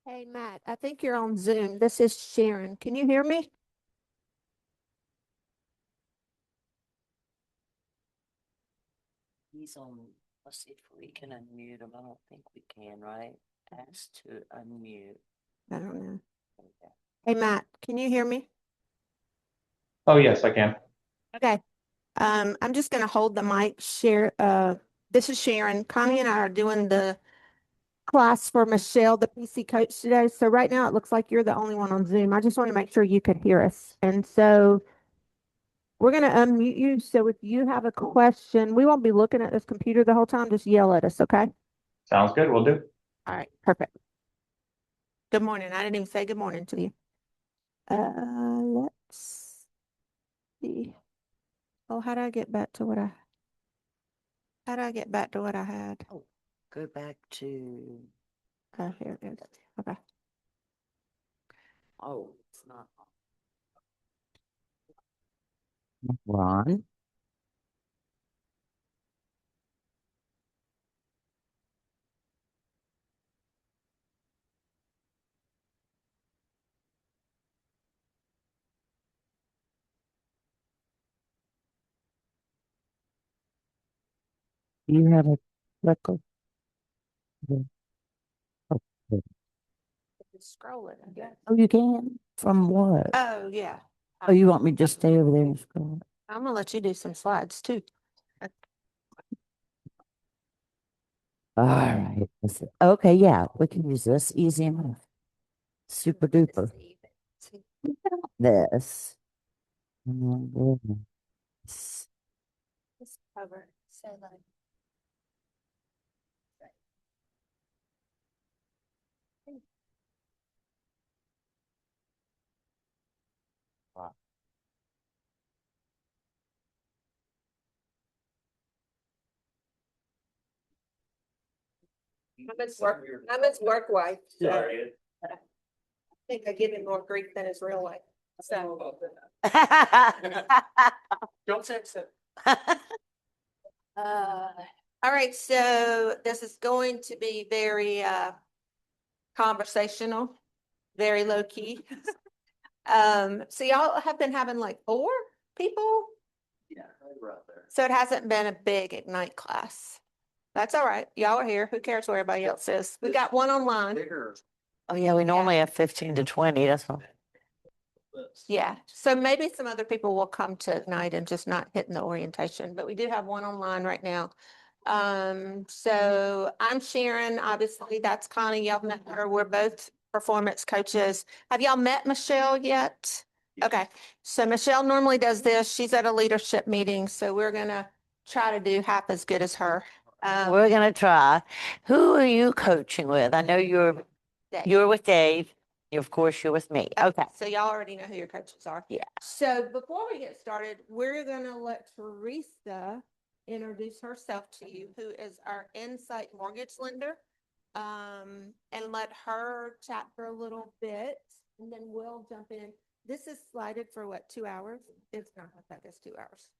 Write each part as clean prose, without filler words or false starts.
Hey, Matt, I think you're on Zoom. This is Sharon. Can you hear me? He's on, let's see if we can unmute him. I don't think we can, right? Ask to unmute. I don't know. Okay. Hey, Matt, can you hear me? Oh, yes, I can. Okay. I'm just going to hold the mic. This is Sharon. Connie and I are doing the class for Michelle, the PC coach today. So right now it looks like you're the only one on Zoom. I just want to make sure you could hear us. And so we're going to unmute you. So if you have a question, we won't be looking at this computer the whole time. Just yell at us, okay? Sounds good. We'll do. All right, perfect. Good morning. I didn't even say good morning to you. Let's see. Oh, how do I get back to what I had? Oh, go back to, Oh, here it is. Okay. oh, it's not. Ron, you have a record. Okay. Just scroll it, I guess. Oh, you can? From what? Oh, yeah. Oh, you want me to just stay over there and scroll? I'm gonna let you do some slides too. All right. Okay, yeah, we can use this. Easy enough. Super duper. This. And then this. Just cover. So like. I'm his work wife. So I think I give him more grief than his real life. So. Don't fix it. All right, so this is going to be very conversational, very low key. So y'all have been having like 4 people, Yeah, we're out there. so it hasn't been a big Ignite class. That's all right. Y'all are here. Who cares where everybody else is? We got one online. Bigger. Oh, yeah, we normally have 15 to 20. That's all. Yeah, so maybe some other people will come to Ignite and just not hitting the orientation, but we do have one online right now. So I'm Sharon, obviously that's Connie, y'all met her. We're both performance coaches. Have y'all met Michelle yet? Okay, so Michelle normally does this. She's at a leadership meeting, so we're gonna try to do half as good as her. We're gonna try. Who are you coaching with? I know Dave. you're with Dave. Of course, you're with me. Okay. So y'all already know who your coaches are. Yeah. So before we get started, we're gonna let Teresa introduce herself to you, who is our Insight mortgage lender. And let her chat for a little bit, and then we'll jump in. This is slated for what, 2 hours? It's not like that, it's 2 hours.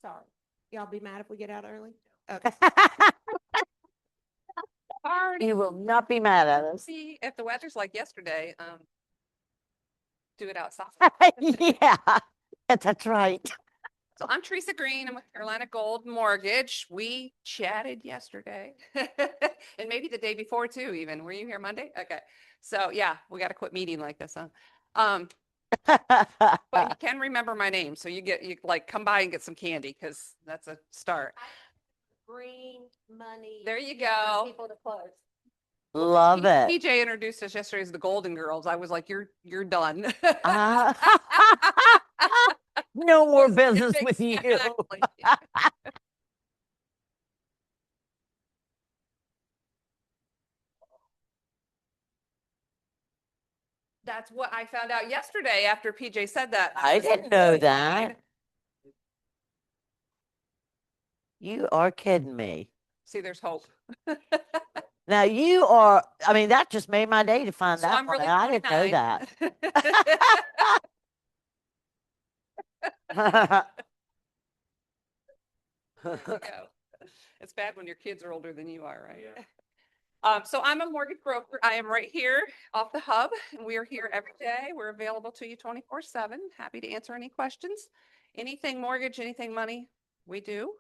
Sorry. Y'all be mad if we get out early? Okay. You will not be mad at us. See, if the weather's like yesterday, do it outside. Yeah, that's right. So I'm Teresa Green. I'm with Carolina Gold Mortgage. We chatted yesterday and maybe the day before too, even. Were you here Monday? Okay. So yeah, we got to quit meeting like this, huh? But you can remember my name. So you like come by and get some candy because that's a start. Green money. There you go. People to close. Love it. PJ introduced us yesterday as the Golden Girls. I was like, you're done. No more business with you. Exactly. That's what I found out yesterday after PJ said that. I didn't know that. You are kidding me. See, there's hope. Now you are, I mean, that just made my day to find So that I'm one. really And I didn't know 29. that. There you go. It's bad when your kids are older than you are, right? So I'm a mortgage broker. I am right here off the hub and we are here every day. We're available to you 24/7. Happy to answer any questions. Anything mortgage, anything money, we do.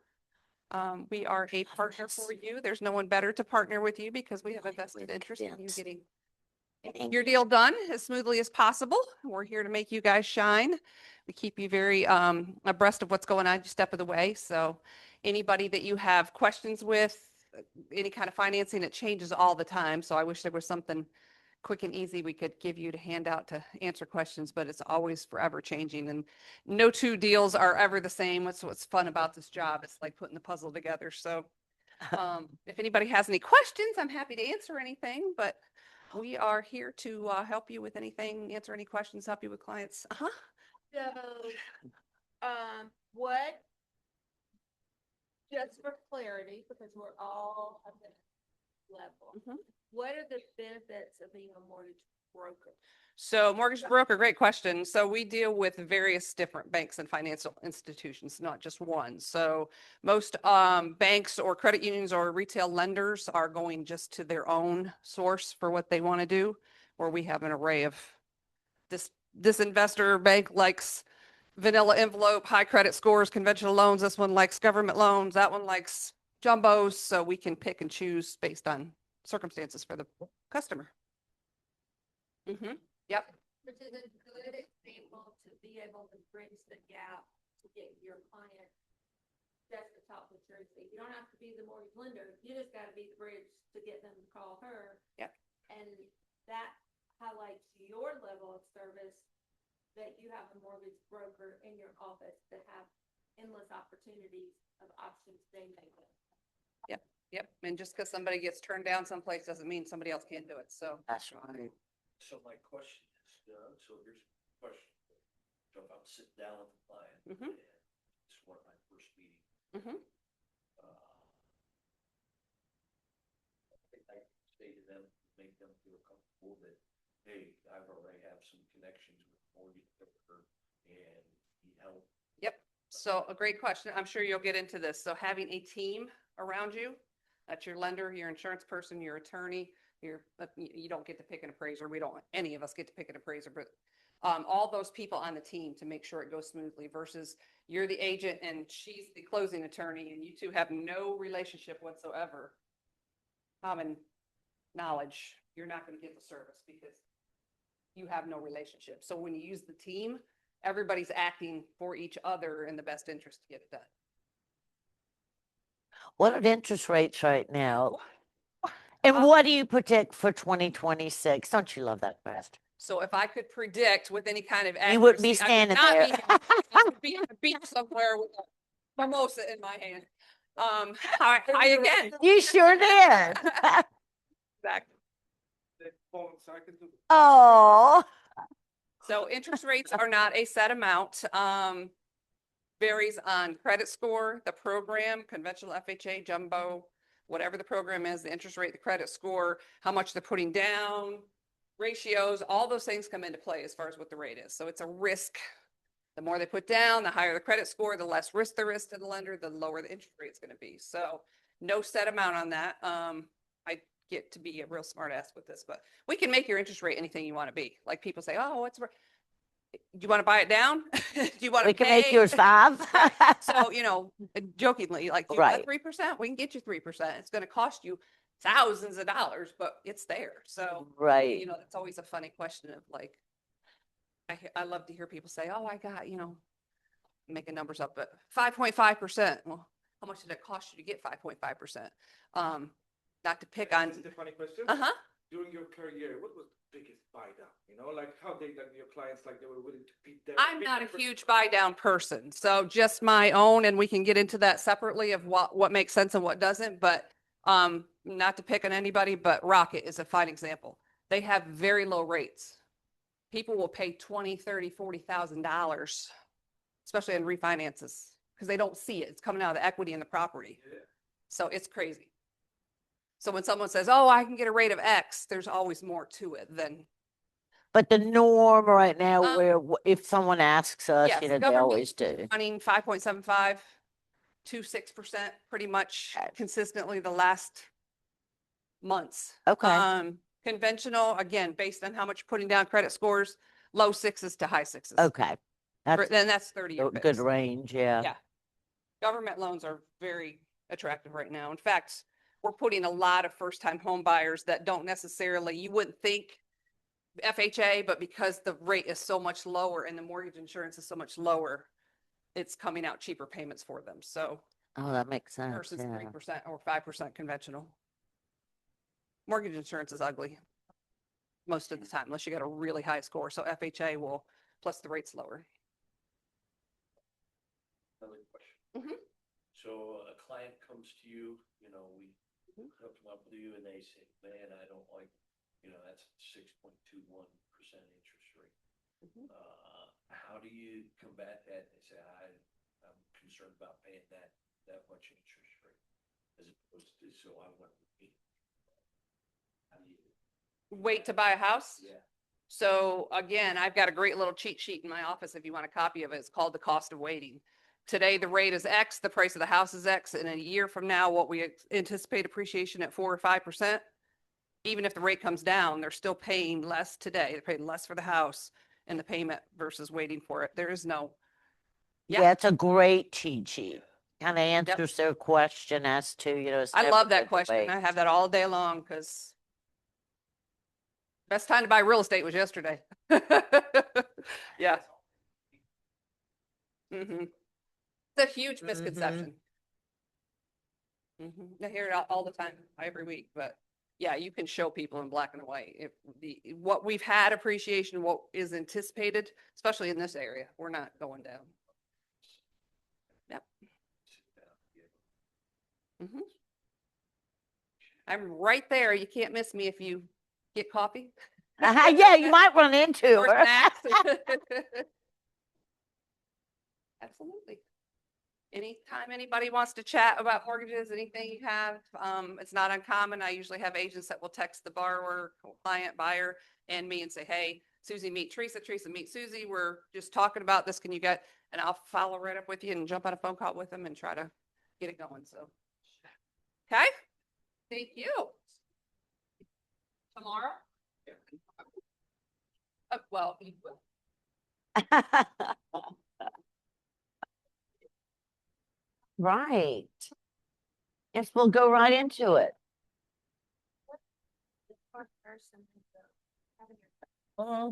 We are a partner for you. There's no one better to partner with you because we have a vested interest in you getting your deal done as smoothly as possible. We're here to make you guys shine. We keep you very abreast of what's going on each step of the way. So anybody that you have questions with, any kind of financing, it changes all the time. So I wish there was something quick and easy we could give you to hand out to answer questions, but it's always forever changing and no two deals are ever the same. What's fun about this job. It's like putting the puzzle together. So if anybody has any questions, I'm happy to answer anything, but we are here to help you with anything, answer any questions, help you with clients. Uh-huh. So, what, just for clarity, because we're all at this level, Mhm. what are the benefits of being a mortgage broker? So mortgage broker, great question. So we deal with various different banks and financial institutions, not just one. So most banks or credit unions or retail lenders are going just to their own source for what they want to do, where we have an array of this investor bank likes vanilla envelope, high credit scores, conventional loans. This one likes government loans. That one likes jumbos. So we can pick and choose based on circumstances for the customer. Yep. Which is a good example to be able to bridge the gap to get your client just the top maturity. You don't have to be the mortgage lender. You just gotta be the bridge to get them to call her. Yep. And that highlights your level of service, that you have a mortgage broker in your office that have endless opportunities of options they may get. Yep. And just because somebody gets turned down someplace doesn't mean somebody else can't do it. So That's right. So my question is, so here's a question. So if I'm sitting down with a client Mhm. and it's one of my first meetings, Mhm. I think I can say to them, make them feel comfortable that, hey, I've already have some connections with mortgage broker and need help. So a great question. I'm sure you'll get into this. So having a team around you, that's your lender, your insurance person, your attorney, you don't get to pick an appraiser. We don't, any of us get to pick an appraiser, but all those people on the team to make sure it goes smoothly versus you're the agent and she's the closing attorney and you two have no relationship whatsoever. Common knowledge, you're not going to get the service because you have no relationship. So when you use the team, everybody's acting for each other in the best interest to get it done. What are the interest rates right now? And what do you predict for 2026? Don't you love that question? So if I could predict with any kind of accuracy, You wouldn't be I would standing not there. be here. I would be on a beach somewhere with a mimosa in my hand. I again. You sure did. Exactly. Oh, So interest rates are not a set amount. Varies on credit score, the program, conventional FHA, jumbo, whatever the program is, the interest rate, the credit score, how much they're putting down, ratios, all those things come into play as far as what the rate is. So it's a risk. The more they put down, the higher the credit score, the less risk there is to the lender, the lower the interest rate is going to be. So no set amount on that. I get to be a real smart ass with this, but we can make your interest rate anything you want to be. Like people say, oh, do you want to buy it down? Do you want to we can make pay? yours 5. So, jokingly, like, you Right. want 3%? We can get you 3%. It's going to cost you thousands of dollars, but it's there. So, Right. that's always a funny question of like, I love to hear people say, oh, I got, making numbers up, but 5.5%. Well, how much did it cost you to get 5.5%? Not to pick on. This is a funny question. Uh-huh. During your career, what was the biggest buy down? Like how your clients, like they were willing to beat their. I'm not a huge buy down person, so just my own, and we can get into that separately of what makes sense and what doesn't, but not to pick on anybody, but Rocket is a fine example. They have very low rates. People will pay $20,000, $30,000, $40,000, especially on refinances, because they don't see it. It's coming out of the equity in the property. Yeah. So it's crazy. So when someone says, oh, I can get a rate of X, there's always more to it than. But the norm right now, Um, where if someone asks us, yes, they government- always do. Running 5.75 to 6%, pretty much consistently the last months. Okay. Conventional, again, based on how much you're putting down credit scores, low sixes to high sixes. Okay. That's Then that's 30-year a good fixed. range, yeah. Yeah. Government loans are very attractive right now. In fact, we're putting a lot of first-time home buyers that don't necessarily, you wouldn't think FHA, but because the rate is so much lower and the mortgage insurance is so much lower, it's coming out cheaper payments for them. So Oh, that makes sense, versus yeah. 3% or 5% conventional. Mortgage insurance is ugly most of the time, unless you got a really high score. So FHA will, plus the rate's lower. Another question. Mhm. So a client comes to you, we Mhm. hook them up with you and they say, man, I don't like, that's 6.21% interest rate. Mhm. How do you combat that? They say, I'm concerned about paying that much interest rate. As opposed to, so I want to. How do you? Wait to buy a house? Yeah. So again, I've got a great little cheat sheet in my office. If you want a copy of it, it's called the cost of waiting. Today, the rate is X, the price of the house is X, and a year from now, what we anticipate appreciation at 4 or 5%. Even if the rate comes down, they're still paying less today. They're paying less for the house and the payment versus waiting for it. There is no, Yeah. Yeah, it's a great cheat sheet. Kind of answers their question as to, it's I never love that good to question. wait. I have that all day long because best time to buy real estate was yesterday. Yeah. Mm-hmm. It's a huge misconception. I hear it all the time, every week, but yeah, you can show people in black and white if what we've had appreciation, what is anticipated, especially in this area, we're not going down. Yep. I'm right there. You can't miss me if you get coffee Yeah, you might run into or her. snacks. Absolutely. Anytime anybody wants to chat about mortgages, anything you have, it's not uncommon. I usually have agents that will text the borrower, client, buyer, and me and say, hey, Susie, meet Teresa. Teresa, meet Susie. We're just talking about this. Can you get, and I'll follow right up with you and jump on a phone call with them and try to get it going. So, okay. Thank you. Tomorrow? Well, you will. Right. Yes, we'll go right into it.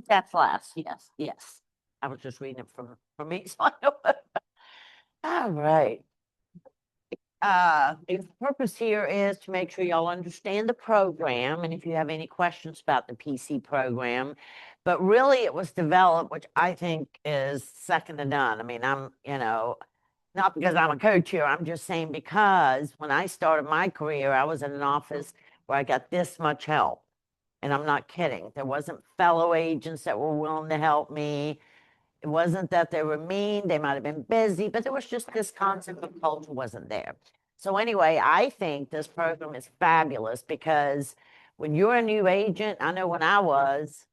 That's last. Yes, yes. I was just reading it from me, so I know. All right. The purpose here is to make sure y'all understand the program, and if you have any questions about the PC program, but really it was developed, which I think is second to none. I mean, not because I'm a coach here, I'm just saying because when I started my career, I was in an office where I got this much help. And I'm not kidding. There wasn't fellow agents that were willing to help me. It wasn't that they were mean. They might have been busy, but there was just this concept of culture wasn't there. So anyway, I think this program is fabulous because when you're a new agent, I know when I was,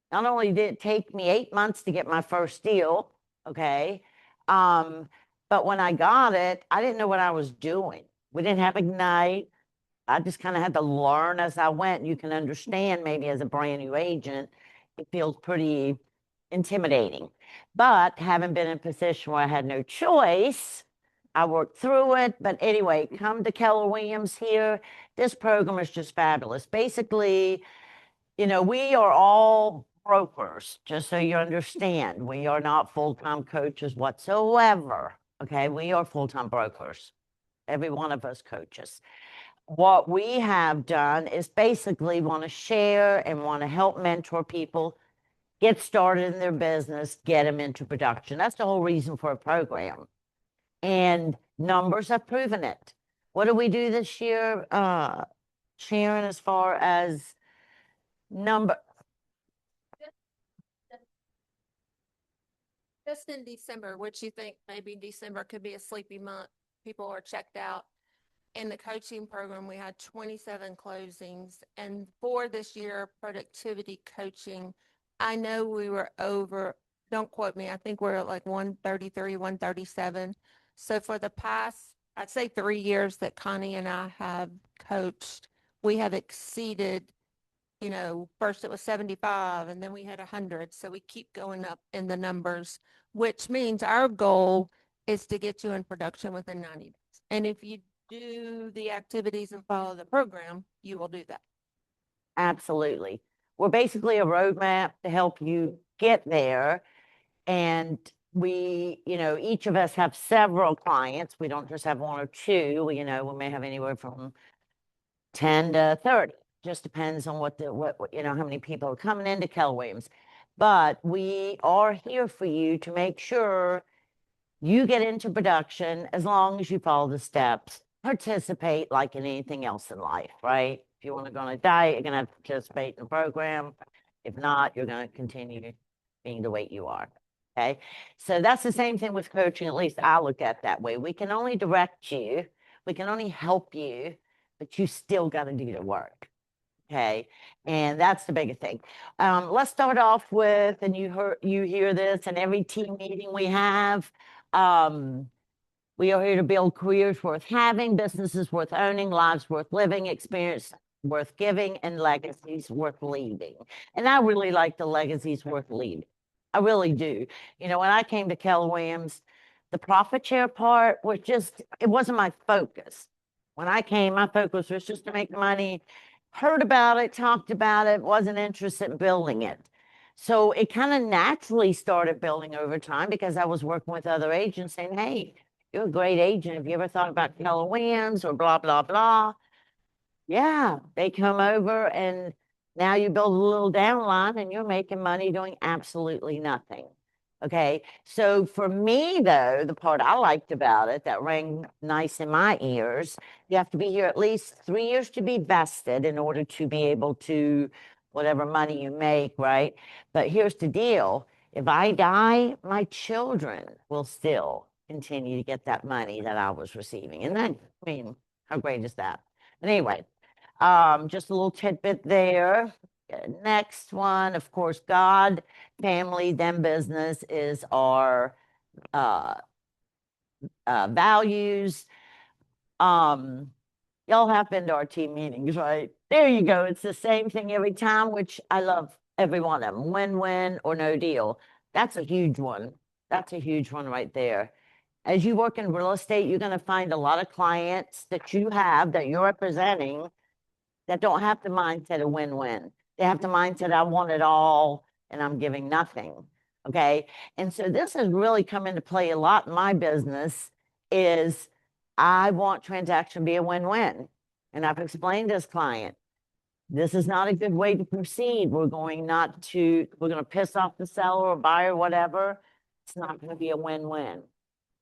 not only did it take me 8 months to get my first deal, okay, but when I got it, I didn't know what I was doing. We didn't have Ignite. I just kind of had to learn as I went. You can understand maybe as a brand new agent, it feels pretty intimidating. But having been in a position where I had no choice, I worked through it. But anyway, come to Keller Williams here. This program is just fabulous. Basically, we are all brokers, just so you understand. We are not full-time coaches whatsoever. Okay, we are full-time brokers. Every one of us coaches. What we have done is basically want to share and want to help mentor people get started in their business, get them into production. That's the whole reason for a program. And numbers have proven it. What do we do this year, Sharon, as far as number? Just in December, which you think maybe December could be a sleepy month. People are checked out. In the coaching program, we had 27 closings. And for this year, productivity coaching, I know we were over, don't quote me, I think we're at like 133, 137. So for the past, I'd say 3 years that Connie and I have coached, we have exceeded, you know, first it was 75 and then we had 100. So we keep going up in the numbers, which means our goal is to get you in production within 90 days. And if you do the activities and follow the program, you will do that. Absolutely. We're basically a roadmap to help you get there. And we, you know, each of us have several clients. We don't just have one or two. We, you know, we may have anywhere from 10 to 30. Just depends on what you know, how many people are coming into Keller Williams. But we are here for you to make sure you get into production as long as you follow the steps. Participate like in anything else in life, right? If you want to go on a diet, you're going to have to participate in the program. If not, you're going to continue being the way you are. Okay. So that's the same thing with coaching. At least I look at it that way. We can only direct you, we can only help you, but you still got to do the work. Okay. And that's the biggest thing. Let's start off with, and you hear this in every team meeting we have. We are here to build careers worth having, businesses worth owning, lives worth living, experience worth giving, and legacies worth leaving. And I really like the legacies worth leaving. I really do. You know, when I came to Keller Williams, the profit share part was just, it wasn't my focus. When I came, my focus was just to make money, heard about it, talked about it, wasn't interested in building it. So it kind of naturally started building over time because I was working with other agents saying, hey, you're a great agent. Have you ever thought about Keller Williams or blah, blah, blah? Yeah, they come over and now you build a little downline and you're making money doing absolutely nothing. Okay. So for me, though, the part I liked about it that rang nice in my ears, you have to be here at least 3 years to be vested in order to be able to whatever money you make, right? But here's the deal. If I die, my children will still continue to get that money that I was receiving. And then, I mean, how great is that? But anyway, just a little tidbit there. Next one, of course, God, family, then business is our values. Y'all have been to our team meetings, right? There you go. It's the same thing every time, which I love every one of them. Win-win or no deal. That's a huge one. That's a huge one right there. As you work in real estate, you're going to find a lot of clients that you have that you're representing that don't have the mindset of win-win. They have the mindset, I want it all and I'm giving nothing. Okay. And so this has really come into play a lot in my business is I want transaction to be a win-win. And I've explained to this client, this is not a good way to proceed. We're going to piss off the seller or buyer, whatever. It's not going to be a win-win.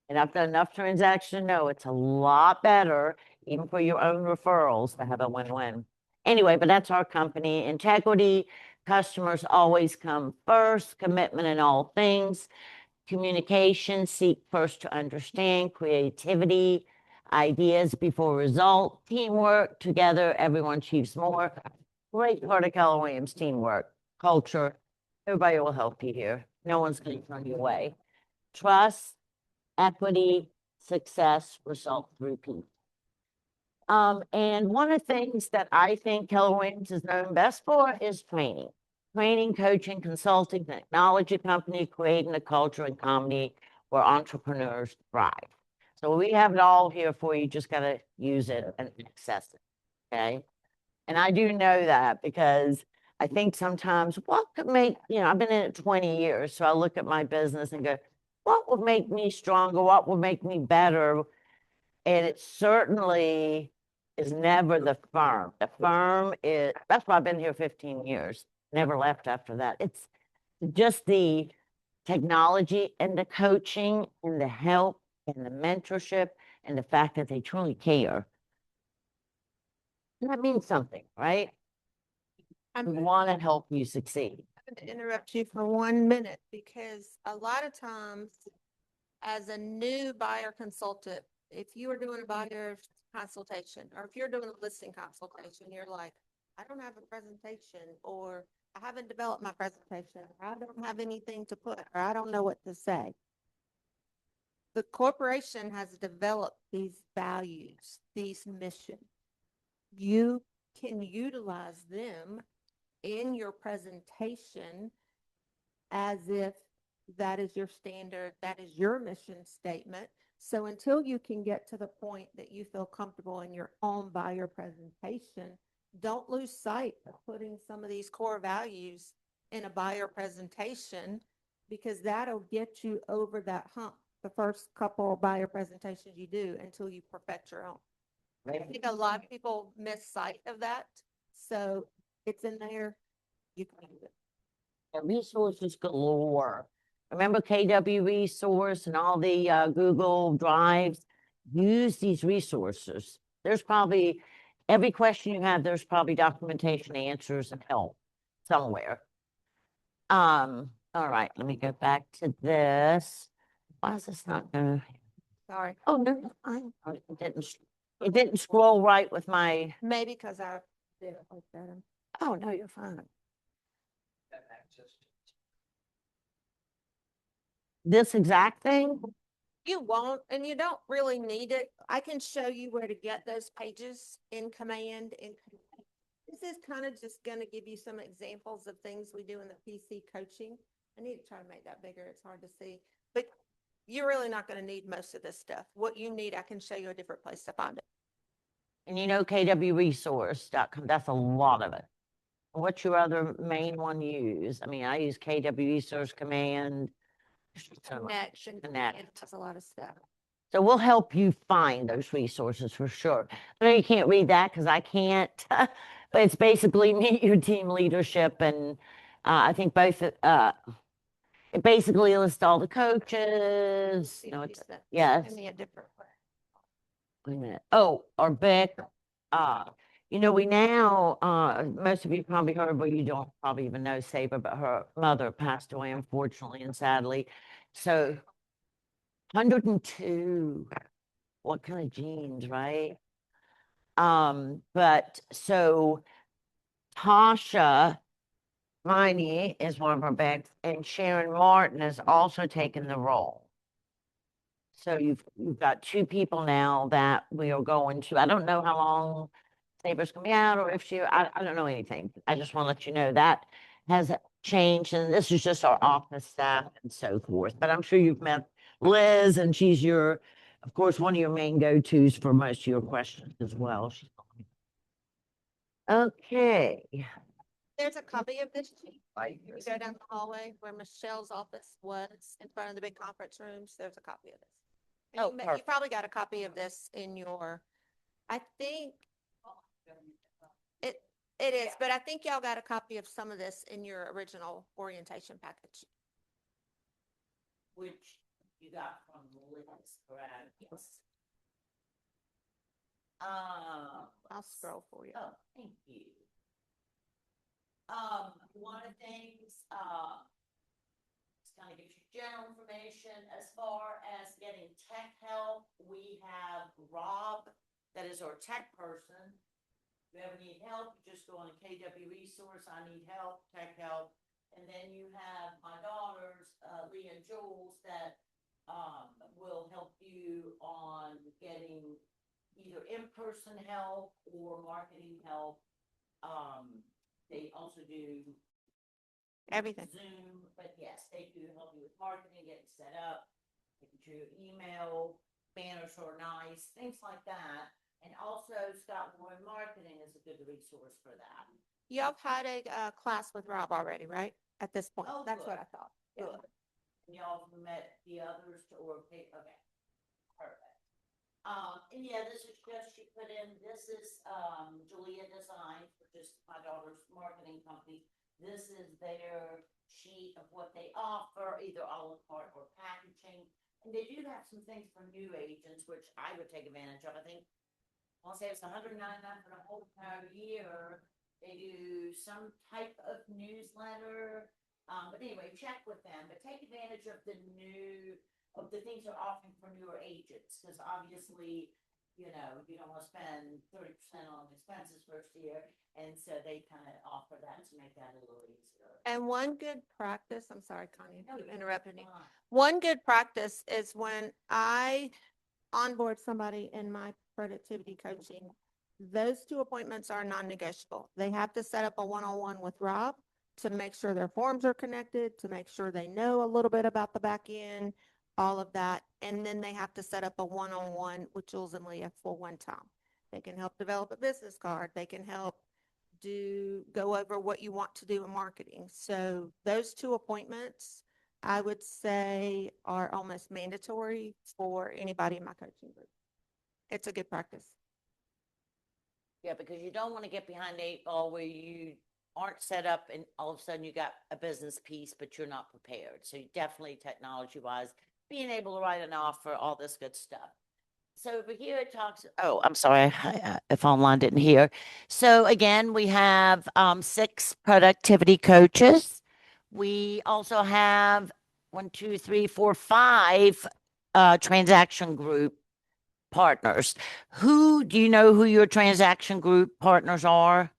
And I've done enough transactions to know it's a lot better, even for your own referrals, to have a win-win. Anyway, but that's our company. Integrity, customers always come first, commitment in all things, communication, seek first to understand, creativity, ideas before result, teamwork, together, everyone achieves more. Great part of Keller Williams, teamwork, culture. Everybody will help you here. No one's going to turn you away. Trust, equity, success, result, repeat. And one of the things that I think Keller Williams is known best for is training. Training, coaching, consulting, technology company, creating a culture and comedy where entrepreneurs thrive. So we have it all here for you. Just got to use it and access it. Okay. And I do know that because I think sometimes what could make, you know, I've been in it 20 years. So I look at my business and go, what would make me stronger? What would make me better? And it certainly is never the firm. The firm is, that's why I've been here 15 years, never left after that. It's just the technology and the coaching and the help and the mentorship and the fact that they truly care. And that means something, right? I'm We want to help you succeed. going to interrupt you for 1 minute because a lot of times as a new buyer consultant, if you are doing a buyer consultation or if you're doing a listing consultation, you're like, I don't have a presentation or I haven't developed my presentation or I don't have anything to put or I don't know what to say. The corporation has developed these values, these missions. You can utilize them in your presentation as if that is your standard, that is your mission statement. So until you can get to the point that you feel comfortable in your own buyer presentation, don't lose sight of putting some of these core values in a buyer presentation, because that'll get you over that hump the first couple of buyer presentations you do until you perfect your own. I think a lot of people miss sight of that. So it's in there. You can use it. Resources galore. Remember KWB source and all the Google Drives? Use these resources. There's probably, every question you have, there's probably documentation, answers, and help somewhere. All right, let me go back to this. Why is this not going? Sorry. Oh, no, it's fine. Oh, it didn't scroll right with my, Maybe because I did it like that. oh, no, you're fine. Have access to. This exact thing? You won't, and you don't really need it. I can show you where to get those pages in Command. This is kind of just going to give you some examples of things we do in the PC coaching. I need to try to make that bigger. It's hard to see, but you're really not going to need most of this stuff. What you need, I can show you a different place to find it. And you know, kwresource.com, that's a lot of it. What's your other main one you use? I mean, I use KW Resource Command. So much. Connection. Connect. It does a lot of stuff. So we'll help you find those resources for sure. I know you can't read that because I can't, but it's basically meet your team leadership. And I think both, it basically lists all the coaches, you know, it's, yes. Give me a different way. Wait a minute. Oh, our Beck, you know, we now, most of you probably heard, but you don't probably even know Saber, but her mother passed away, unfortunately and sadly. So 102, what kind of genes, right? But so Tasha Miney is one of our Becks, and Sharon Martin has also taken the role. So you've got two people now that we are going to, I don't know how long Saber's gonna be out or if I don't know anything. I just want to let you know that has changed, and this is just our office staff and so forth. But I'm sure you've met Liz, and she's your, of course, one of your main go-tos for most of your questions as well. Okay. There's a copy of this sheet. Right. You go down the hallway where Michelle's office was in front of the big conference rooms. There's a copy of this. And Oh, you you perfect. probably got a copy of this in your, I think it is, but I think y'all got a copy of some of this in your original orientation package. Which you got from Liz, correct? Yes. I'll scroll for you. Oh, thank you. One of the things, it's kind of gives you general information as far as getting tech help. We have Rob, that is our tech person. If you ever need help, just go on a KW resource, I need help, tech help. And then you have my daughters, Leah and Jules, that will help you on getting either in-person help or marketing help. They also do Everything. Zoom, but yes, they do help you with marketing, getting set up, making sure your email banners are nice, things like that. And also Scott Warren Marketing is a good resource for that. Y'all had a class with Rob already, right? At this point. Oh, That's good. what I thought. Yeah. Good. And y'all met the others okay, perfect. And yeah, this is just, she put in, this is, Julia Design, which is my daughter's marketing company. This is their sheet of what they offer, either a la carte or packaging. And they do have some things for new agents, which I would take advantage of. I think, I'll say it's $199 for the whole entire year. They do some type of newsletter. But anyway, check with them, but take advantage of the things they're offering for newer agents, because obviously, you know, you don't want to spend 30% on expenses first year. And so they kind of offer that to make that a little easier. And one good practice, I'm sorry, Connie, No, I keep you're interrupting you. fine. One good practice is when I onboard somebody in my productivity coaching, Those two appointments are non-negotiable. They have to set up a one-on-one with Rob to make sure their forms are connected, to make sure they know a little bit about the back end, all of that. And then they have to set up a one-on-one with Jules and Leah for one time. They can help develop a business card. They can help go over what you want to do in marketing. So those two appointments, I would say, are almost mandatory for anybody in my coaching group. It's a good practice. Yeah, because you don't want to get behind the eight ball where you aren't set up and all of a sudden you got a business piece, but you're not prepared. So you definitely technology wise, being able to write an offer, all this good stuff. So over here it talks, oh, I'm sorry if online didn't hear. So again, we have 6 productivity coaches. We also have 1, 2, 3, 4, 5 transaction group partners. Do you know who your transaction group partners are?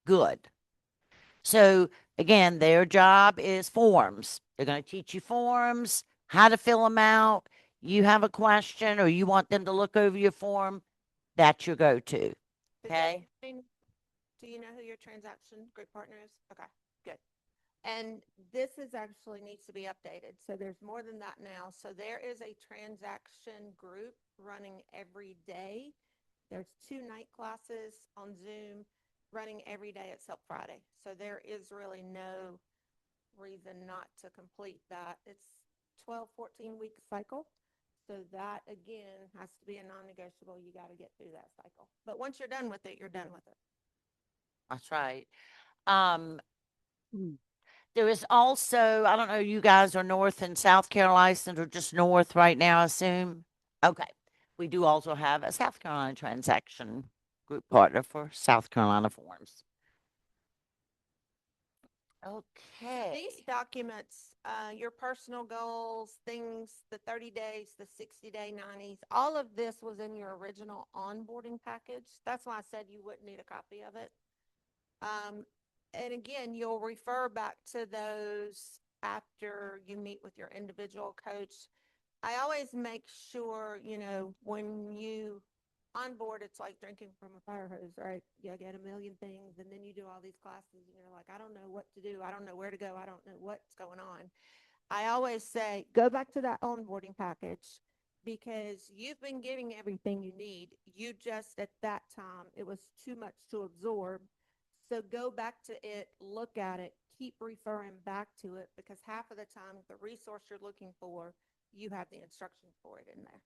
Good. So again, their job is forms. They're going to teach you forms, how to fill them out. You have a question or you want them to look over your form, that's your go-to. Okay. Do you know who your transaction group partner is? Okay, good. And this actually needs to be updated. So there's more than that now. So there is a transaction group running every day. There's 2 night classes on Zoom running every day except Friday. So there is really no reason not to complete that. It's 12, 14-week cycle. So that again has to be a non-negotiable. You got to get through that cycle. But once you're done with it, you're done with it. That's right. There is also, I don't know, you guys are North and South Carolina or just North right now, I assume? Okay. We do also have a South Carolina transaction group partner for South Carolina forms. Okay. These documents, your personal goals, things, the 30 days, the 60-day, 90s, all of this was in your original onboarding package. That's why I said you wouldn't need a copy of it. And again, you'll refer back to those after you meet with your individual coach. I always make sure, when you onboard, it's like drinking from a fire hose, right? You get a million things and then you do all these classes and you're like, I don't know what to do. I don't know where to go. I don't know what's going on. I always say, go back to that onboarding package because you've been getting everything you need. You just, at that time, it was too much to absorb. So go back to it, look at it, keep referring back to it because half of the time, the resource you're looking for, you have the instructions for it in there.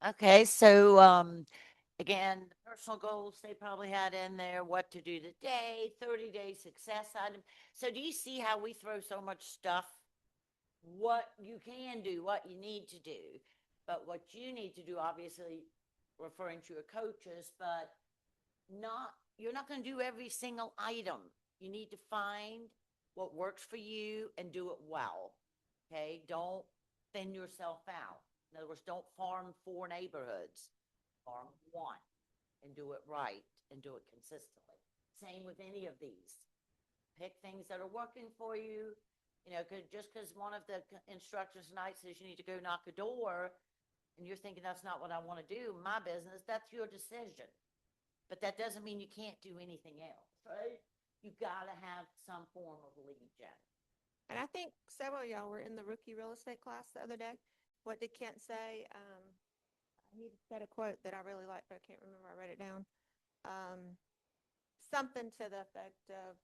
Okay, so again, the personal goals they probably had in there, what to do today, 30-day success item. So do you see how we throw so much stuff? What you can do, what you need to do, but what you need to do, obviously referring to your coaches, but you're not going to do every single item. You need to find what works for you and do it well. Okay, don't thin yourself out. In other words, don't farm 4 neighborhoods. Farm 1 and do it right and do it consistently. Same with any of these. Pick things that are working for you. Just because one of the instructors tonight says you need to go knock a door and you're thinking that's not what I want to do, my business, that's your decision. But that doesn't mean you can't do anything else, right? You got to have some form of lead gen. And I think several of y'all were in the rookie real estate class the other day. What did Kent say? He said a quote that I really liked, but I can't remember. I wrote it down. Something to the effect of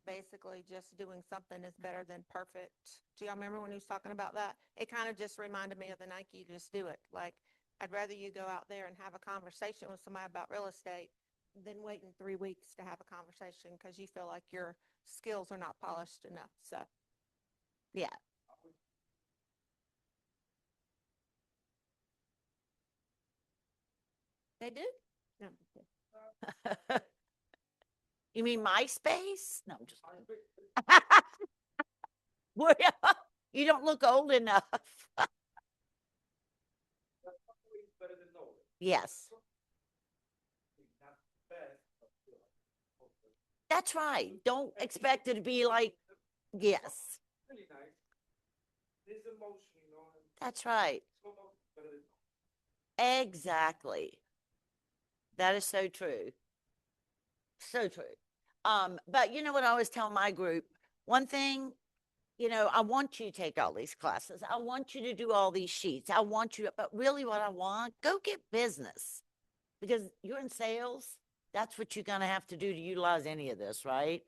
basically just doing something is better than perfect. Do y'all remember when he was talking about that? It kind of just reminded me of the Nike, just do it. Like, I'd rather you go out there and have a conversation with somebody about real estate than waiting 3 weeks to have a conversation because you feel like your skills are not polished enough. So, yeah. They do? No, I'm just kidding. You mean MySpace? No, I'm just kidding. You don't look old enough. Yes. That's right. Don't expect it to be like, yes. Really nice. There's emotion, That's right. Exactly. That is so true. So true. But you know what I always tell my group? One thing, I want you to take all these classes. I want you to do all these sheets. I want you to, but really what I want, go get business because you're in sales. That's what you're going to have to do to utilize any of this, right?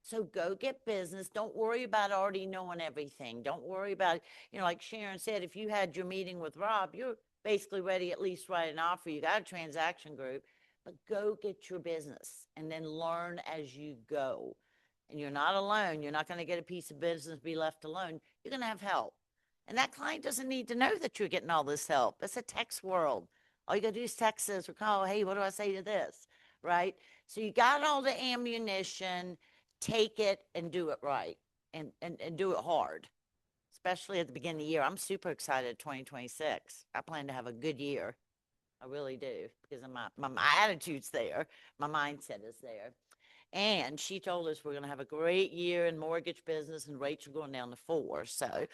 So go get business. Don't worry about already knowing everything. Don't worry about, like Sharon said, if you had your meeting with Rob, you're basically ready at least write an offer. You got a transaction group, but go get your business and then learn as you go. And you're not alone. You're not going to get a piece of business, be left alone. You're going to have help. And that client doesn't need to know that you're getting all this help. It's a text world. All you got to do is text us or call, hey, what do I say to this? Right? So you got all the ammunition, take it and do it right and do it hard, especially at the beginning of the year. I'm super excited 2026. I plan to have a good year. I really do because of my attitude's there. My mindset is there. And she told us we're going to have a great year in mortgage business and rates are going down to 4. So,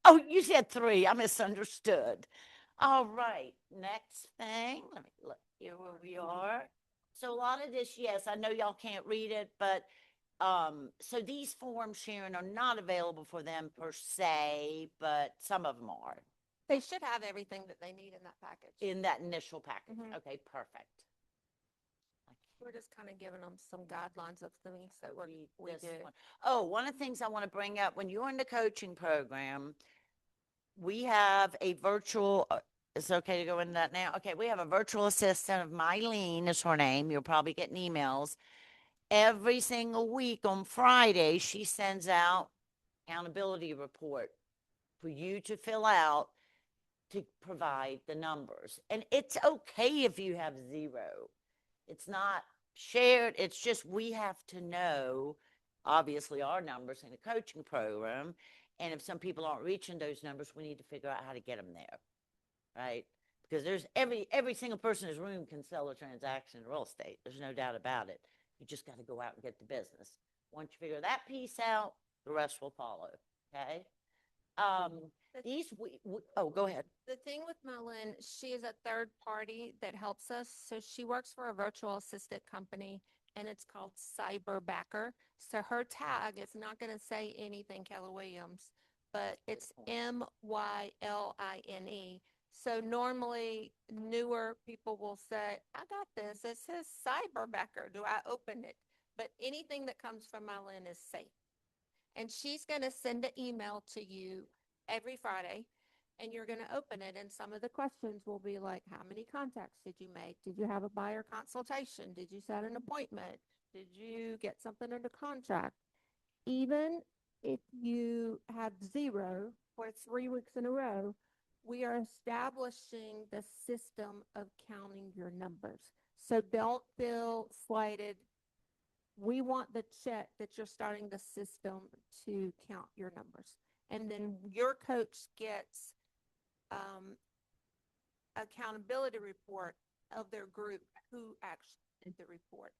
oh, you said 3. I misunderstood. All right. Next thing. Let me look here where we are. So a lot of this, yes, I know y'all can't read it, but so these forms, Sharon, are not available for them per se, but some of them are They should have everything that they need in that package. in that initial package. Mhm. Okay, perfect. We're just kind of giving them some guidelines of things that we This do. one. Oh, one of the things I want to bring up when you're in the coaching program, we have a virtual. It's okay to go into that now. Okay, we have a virtual assistant of Mylene is her name. You're probably getting emails every single week on Friday. She sends out accountability report for you to fill out to provide the numbers. And it's okay if you have 0. It's not shared. It's just we have to know, obviously, our numbers in the coaching program. And if some people aren't reaching those numbers, we need to figure out how to get them there, right? Because there's every single person in this room can sell a transaction in real estate. There's no doubt about it. You just got to go out and get the business. Once you figure that piece out, the rest will follow. Okay. Oh, go ahead. The thing with Melon, she is a third party that helps us. So she works for a virtual assistant company and it's called Cyberbacker. So her tag is not going to say anything Keller Williams, but it's Myline. So normally newer people will say, I got this. It says Cyberbacker. Do I open it? But anything that comes from Myline is safe. And she's going to send an email to you every Friday and you're going to open it. And some of the questions will be like, how many contacts did you make? Did you have a buyer consultation? Did you set an appointment? Did you get something under contract? Even if you have 0 for 3 weeks in a row, we are establishing the system of counting your numbers. So don't feel slighted. We want the check that you're starting the system to count your numbers. And then your coach gets accountability report of their group who actually did the report.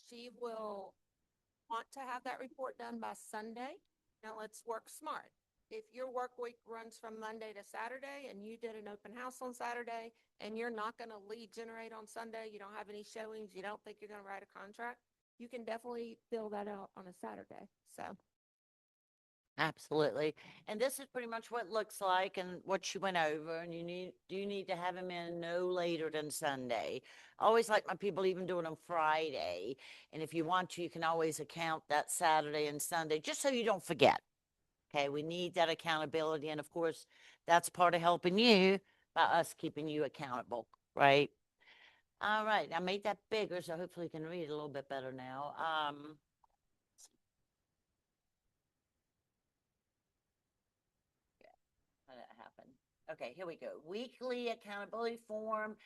She will want to have that report done by Sunday. Now let's work smart. If your work week runs from Monday to Saturday and you did an open house on Saturday and you're not going to lead generate on Sunday, you don't have any showings, you don't think you're going to write a contract, you can definitely fill that out on a Saturday. So. Absolutely. And this is pretty much what it looks like and what she went over. And you need to have them in no later than Sunday. I always like my people even do it on Friday. And if you want to, you can always account that Saturday and Sunday, just so you don't forget. Okay, we need that accountability. And of course, that's part of helping you by us keeping you accountable, right? All right, I made that bigger, so hopefully you can read it a little bit better now. How did that happen? Okay, here we go. Weekly accountability form.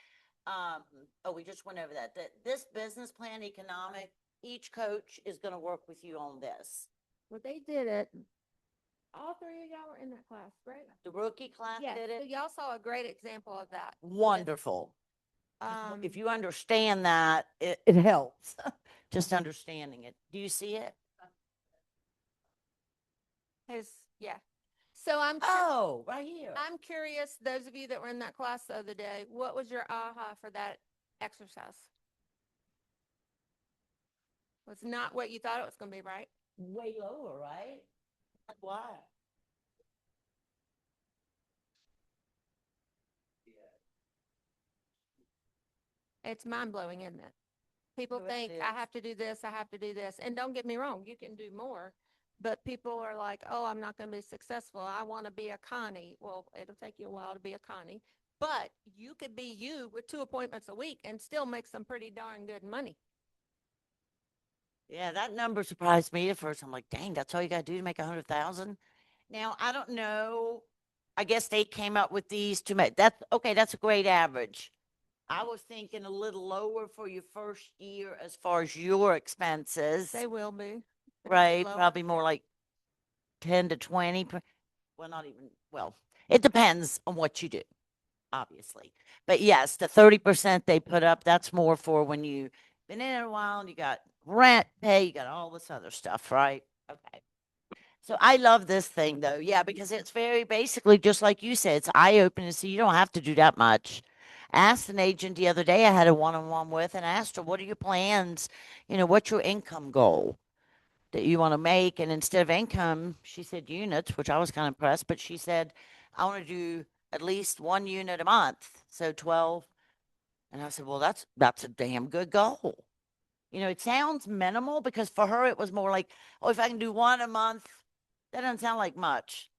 Oh, we just went over that. This business plan economic, each coach is going to work with you on this. Well, they did it. All 3 of y'all were in that class, right? The rookie class Yes. did So it. y'all saw a great example of that. Wonderful. If If you understand that, it helps. Just understanding it. Do you see it? yeah. So Oh, right here. I'm curious, those of you that were in that class the other day, what was your aha for that exercise? Was not what you thought it was going to be, right? Way lower, right? Why? It's mind blowing, isn't it? People It think is. I have to do this, I have to do this. And don't get me wrong, you can do more. But people are like, oh, I'm not going to be successful. I want to be a Connie. Well, it'll take you a while to be a Connie. But you could be you with 2 appointments a week and still make some pretty darn good money. Yeah, that number surprised me at first. I'm like, dang, that's all you got to do to make 100,000. Now, I don't know. I guess they came up with these to make that's okay. That's a great average. I was thinking a little lower for your first year as far as your expenses, They will be. right? lower. Probably more like 10 to 20. Well, not even, well, it depends on what you do, obviously. But yes, the 30% they put up, that's more for when you've been in it a while and you got rent pay, you got all this other stuff, right? Okay. So I love this thing though. Yeah, because it's very basically just like you said, it's eye opening. So you don't have to do that much. Asked an agent the other day I had a one-on-one with and asked her, what are your plans? What's your income goal that you want to make? And instead of income, she said units, which I was kind of impressed, but she said, I want to do at least 1 unit a month. So 12. And I said, well, that's a damn good goal. It sounds minimal because for her it was more like, oh, if I can do one a month, that doesn't sound like much.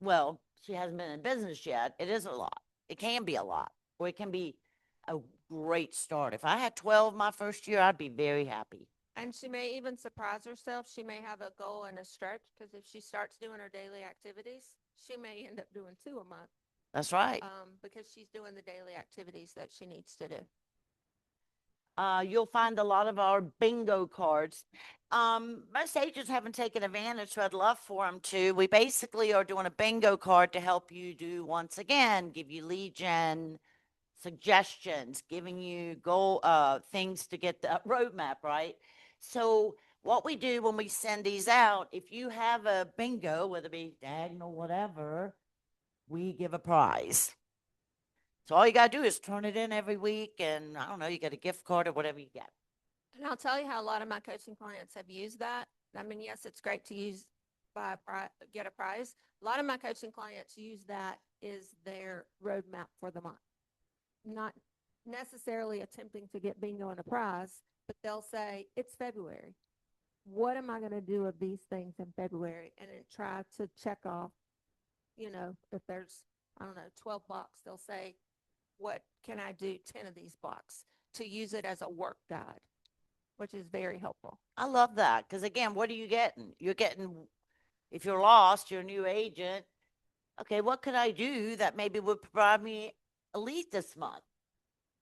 Well, she hasn't been in business yet. It is a lot. It can be a lot, or it can be a great start. If I had 12 my first year, I'd be very happy. And she may even surprise herself. She may have a goal and a stretch because if she starts doing her daily activities, she may end up doing 2 a month That's right. because she's doing the daily activities that she needs to do. You'll find a lot of our bingo cards. Most agents haven't taken advantage, so I'd love for them to. We basically are doing a bingo card to help you do, once again, give you lead gen suggestions, giving you goal things to get the roadmap, right? So what we do when we send these out, if you have a bingo, whether it be diagonal, whatever, we give a prize. So all you got to do is turn it in every week, and I don't know, you get a gift card or whatever you get. And I'll tell you how a lot of my coaching clients have used that. I mean, yes, it's great to use get a prize. A lot of my coaching clients use that is their roadmap for the month. Not necessarily attempting to get bingo and a prize, but they'll say, it's February. What am I going to do of these things in February? And then try to check off, if there's, I don't know, 12 blocks, they'll say, what can I do 10 of these blocks to use it as a work guide, which is very helpful. I love that because, again, what are you getting? You're getting, if you're lost, you're a new agent. Okay, what could I do that maybe would provide me a lead this month?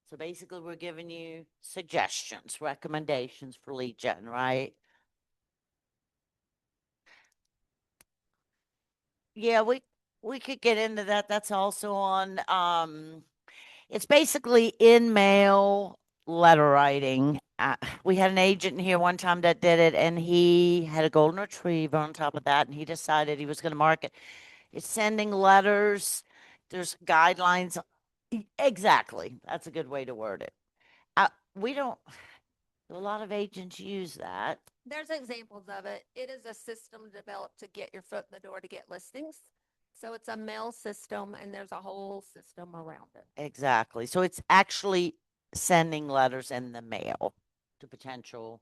So basically, we're giving you suggestions, recommendations for lead gen, right? Yeah, we could get into that. That's also on it's basically in mail letter writing. We had an agent here one time that did it, and he had a golden retriever on top of that, and he decided he was going to market. It's sending letters. There's guidelines. Exactly. That's a good way to word it. We don't, a lot of agents use that. There's examples of it. It is a system developed to get your foot in the door to get listings. So it's a mail system and there's a whole system around it. Exactly. So it's actually sending letters in the mail to potential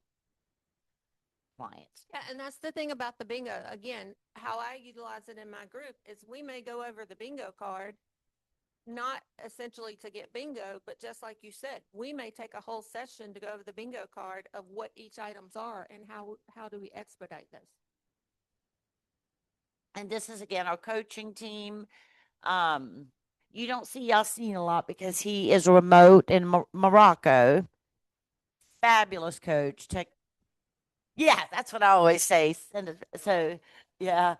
clients. Yeah, and that's the thing about the bingo. Again, how I utilize it in my group is we may go over the bingo card, not essentially to get bingo, but just like you said, we may take a whole session to go over the bingo card of what each items are and how do we expedite this. And this is, again, our coaching team. You don't see Yassine a lot because he is remote in Morocco. Fabulous coach. Yeah, that's what I always say. So, yeah.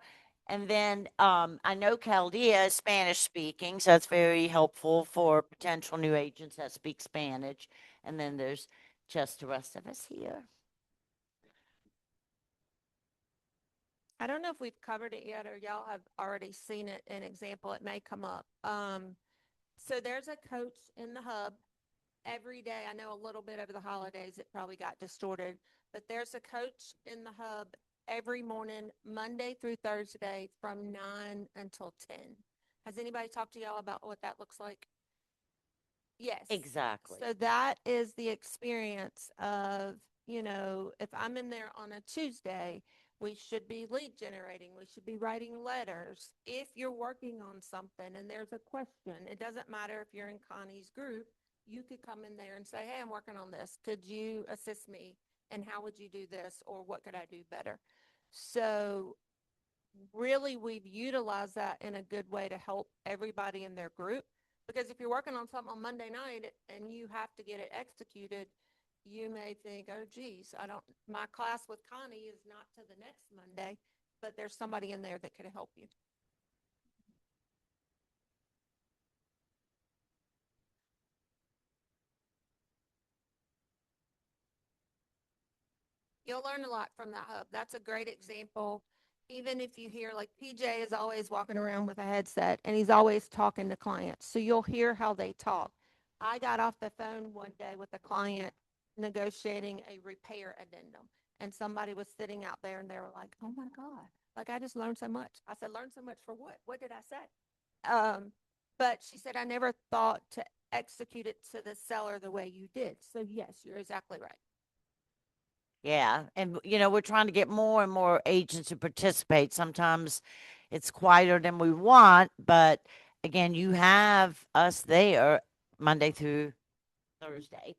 And then I know Chaldea is Spanish speaking, so that's very helpful for potential new agents that speak Spanish. And then there's just the rest of us here. I don't know if we've covered it yet or y'all have already seen it, an example, it may come up. So there's a coach in the hub every day. I know a little bit over the holidays, it probably got distorted, but there's a coach in the hub every morning, Monday through Thursday from 9 until 10. Has anybody talked to y'all about what that looks like? Yes. Exactly. So that is the experience of, if I'm in there on a Tuesday, we should be lead generating. We should be writing letters. If you're working on something and there's a question, it doesn't matter if you're in Connie's group, you could come in there and say, hey, I'm working on this. Could you assist me? And how would you do this? Or what could I do better? So really, we've utilized that in a good way to help everybody in their group. Because if you're working on something on Monday night and you have to get it executed, you may think, oh, geez, my class with Connie is not to the next Monday, but there's somebody in there that could help you. You'll learn a lot from that hub. That's a great example. Even if you hear, like, PJ is always walking around with a headset and he's always talking to clients. So you'll hear how they talk. I got off the phone one day with a client negotiating a repair addendum, and somebody was sitting out there and they were like, oh my God, like, I just learned so much. I said, learn so much for what? What did I say? But she said, I never thought to execute it to the seller the way you did. So yes, you're exactly right. Yeah. And, we're trying to get more and more agents to participate. Sometimes it's quieter than we want, but again, you have us there Monday through Thursday.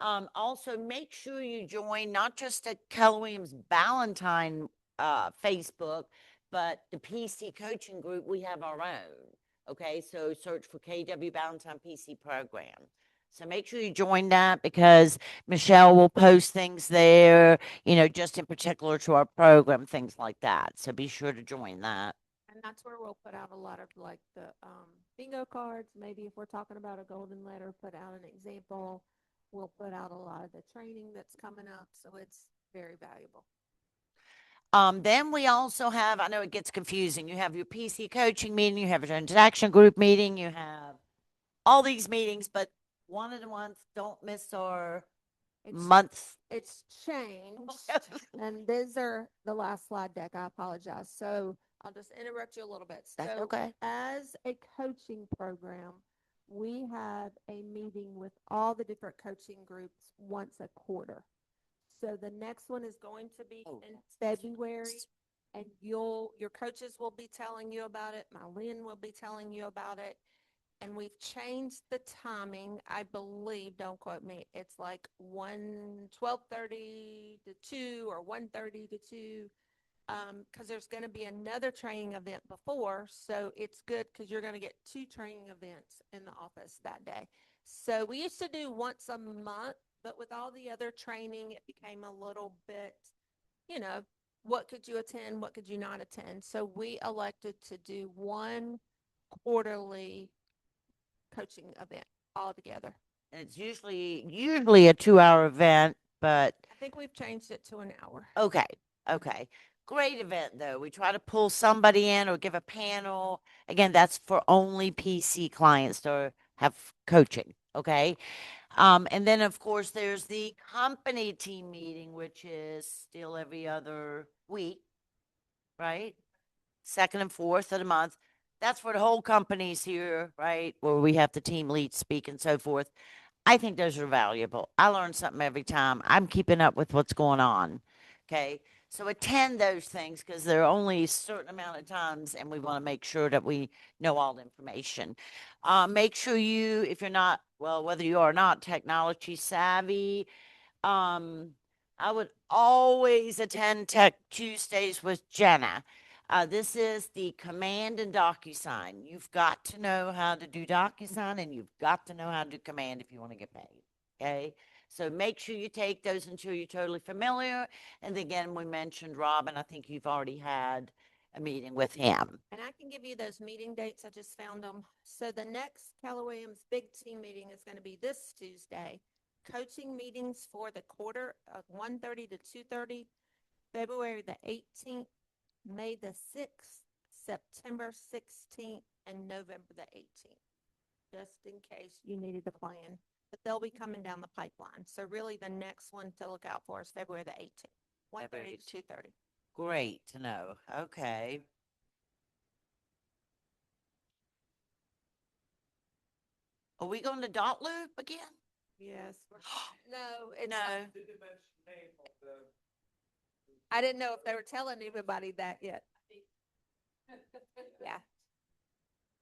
Also, make sure you join not just at Keller Williams Ballantyne Facebook, but the PC coaching group. We have our own. Okay, so search for KW Ballantyne PC program. So make sure you join that because Michelle will post things there, just in particular to our program, things like that. So be sure to join that. And that's where we'll put out a lot of like the bingo cards. Maybe if we're talking about a golden letter, put out an example. We'll put out a lot of the training that's coming up. So it's very valuable. Then we also have, I know it gets confusing. You have your PC coaching meeting, you have your interaction group meeting, you have all these meetings, but one of the ones, don't miss our It's, month. it's changed. And these are the last slide deck. I apologize. So I'll just interrupt you a little bit. That's So okay. as a coaching program, we have a meeting with all the different coaching groups once a quarter. So the next one is going to be in February, and your coaches will be telling you about it. Marlene will be telling you about it. And we've changed the timing, I believe, don't quote me. It's like 12:30 to 2 or 1:30 to 2. Because there's going to be another training event before. So it's good because you're going to get 2 training events in the office that day. So we used to do once a month, but with all the other training, it became a little bit, what could you attend? What could you not attend? So we elected to do one quarterly coaching event all together. And it's usually a 2-hour event, but I think we've changed it to an hour. okay. Great event though. We try to pull somebody in or give a panel. Again, that's for only PC clients to have coaching. Okay. And then of course there's the company team meeting, which is still every other week, right? Second and fourth of the month. That's for the whole company's here, right? Where we have the team lead speak and so forth. I think those are valuable. I learn something every time. I'm keeping up with what's going on. Okay. So attend those things because there are only a certain amount of times and we want to make sure that we know all the information. Make sure you, if you're not, well, whether you are not technology savvy, I would always attend Tech Tuesdays with Jenna. This is the Command and DocuSign. You've got to know how to do DocuSign and you've got to know how to do Command if you want to get paid. Okay. So make sure you take those until you're totally familiar. And again, we mentioned Robin. I think you've already had a meeting with him. And I can give you those meeting dates. I just found them. So the next Keller Williams big team meeting is going to be this Tuesday. Coaching meetings for the quarter of 1:30 to 2:30, February the 18th May the 6th, September 16th, and November the 18th, just in case you needed to plan. But they'll be coming down the pipeline. So really the next one to look out for is February the 18th, 1:30 to 2:30. Great to know. Okay. Are we going to dot loop again? Yes. No, it's, No. Did they mention the name of the? I didn't know if they were telling anybody that yet. Yeah.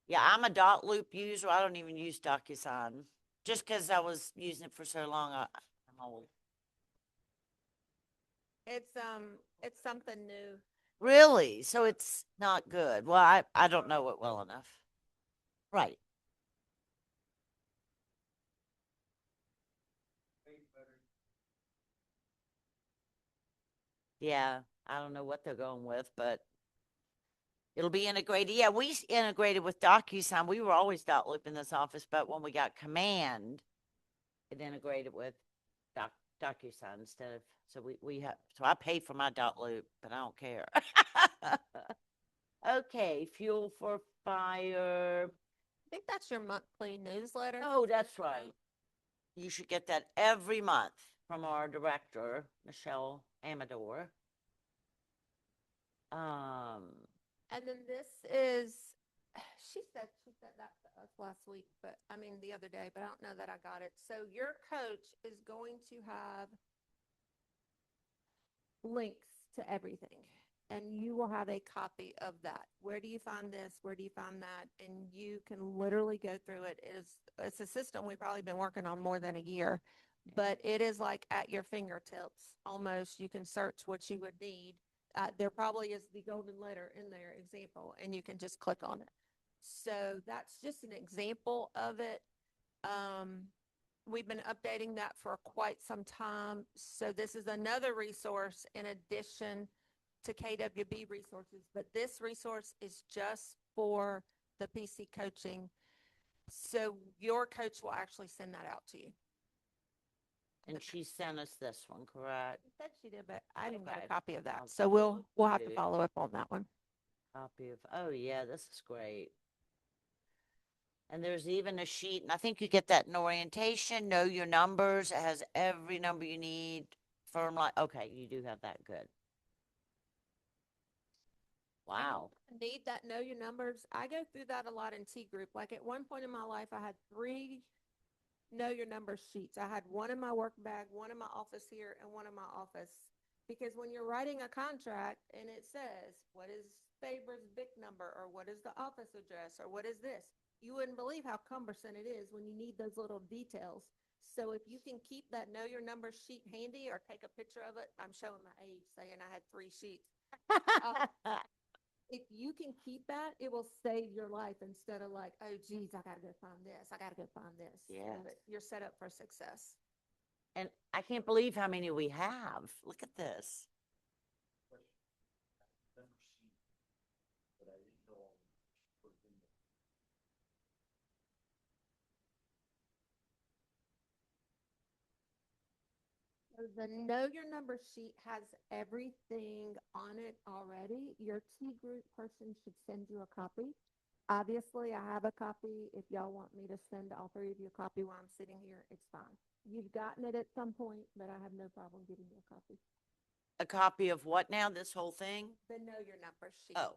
Yeah, I'm a dot loop user. I don't even use DocuSign. Just because I was using it for so long, I'm old. It's something new. Really? So it's not good. Well, I don't know it well enough. Right. Yeah, I don't know what they're going with, but it'll be integrated. Yeah, integrated with DocuSign. We were always dot loop in this office, but when we got Command, it integrated with DocuSign instead of, so we have, so I pay for my dot loop, but I don't care. Okay, fuel for fire. I think that's your monthly newsletter. Oh, that's right. You should get that every month from our director, Michelle Amador. And then this is, she said that to us last week, but I mean the other day, but I don't know that I got it. So your coach is going to have links to everything, and you will have a copy of that. Where do you find this? Where do you find that? And you can literally go through it. It's a system we've probably been working on more than a year, but it is like at your fingertips almost. You can search what you would need. There probably is the golden letter in there example, and you can just click on it. So that's just an example of it. We've been updating that for quite some time. So this is another resource in addition to KWB resources, but this resource is just for the PC coaching. So your coach will actually send that out to you. and she sent us this one, correct? She said she did, but I didn't get Okay. a copy of that. I'll So we'll have to do it. follow up on that one. Copy of, oh yeah, this is great. And there's even a sheet, and I think you get that in orientation, know your numbers. It has every number you need. Firm line, okay, you do have that, good. Wow. Need that know your numbers. I go through that a lot in T group. Like at one point in my life, I had 3 know your numbers sheets. I had one in my work bag, one in my office here, and one in my office. Because when you're writing a contract and it says, what is Faber's BIC number, or what is the office address, or what is this? You wouldn't believe how cumbersome it is when you need those little details. So if you can keep that know your number sheet handy or take a picture of it, I'm showing my age saying I had 3 sheets. If you can keep that, it will save your life instead of like, oh, geez, I got to go find this. I got to go find this. Yes. But you're set up for success. And I can't believe how many we have. Look at this. Never seen it, but I didn't know all the numbers were in there. So the know your number sheet has everything on it already. Your T group person should send you a copy. Obviously, I have a copy. If y'all want me to send all 3 of you a copy while I'm sitting here, it's fine. You've gotten it at some point, but I have no problem giving you a copy. A copy of what now? This whole thing? The know your number sheet. Oh,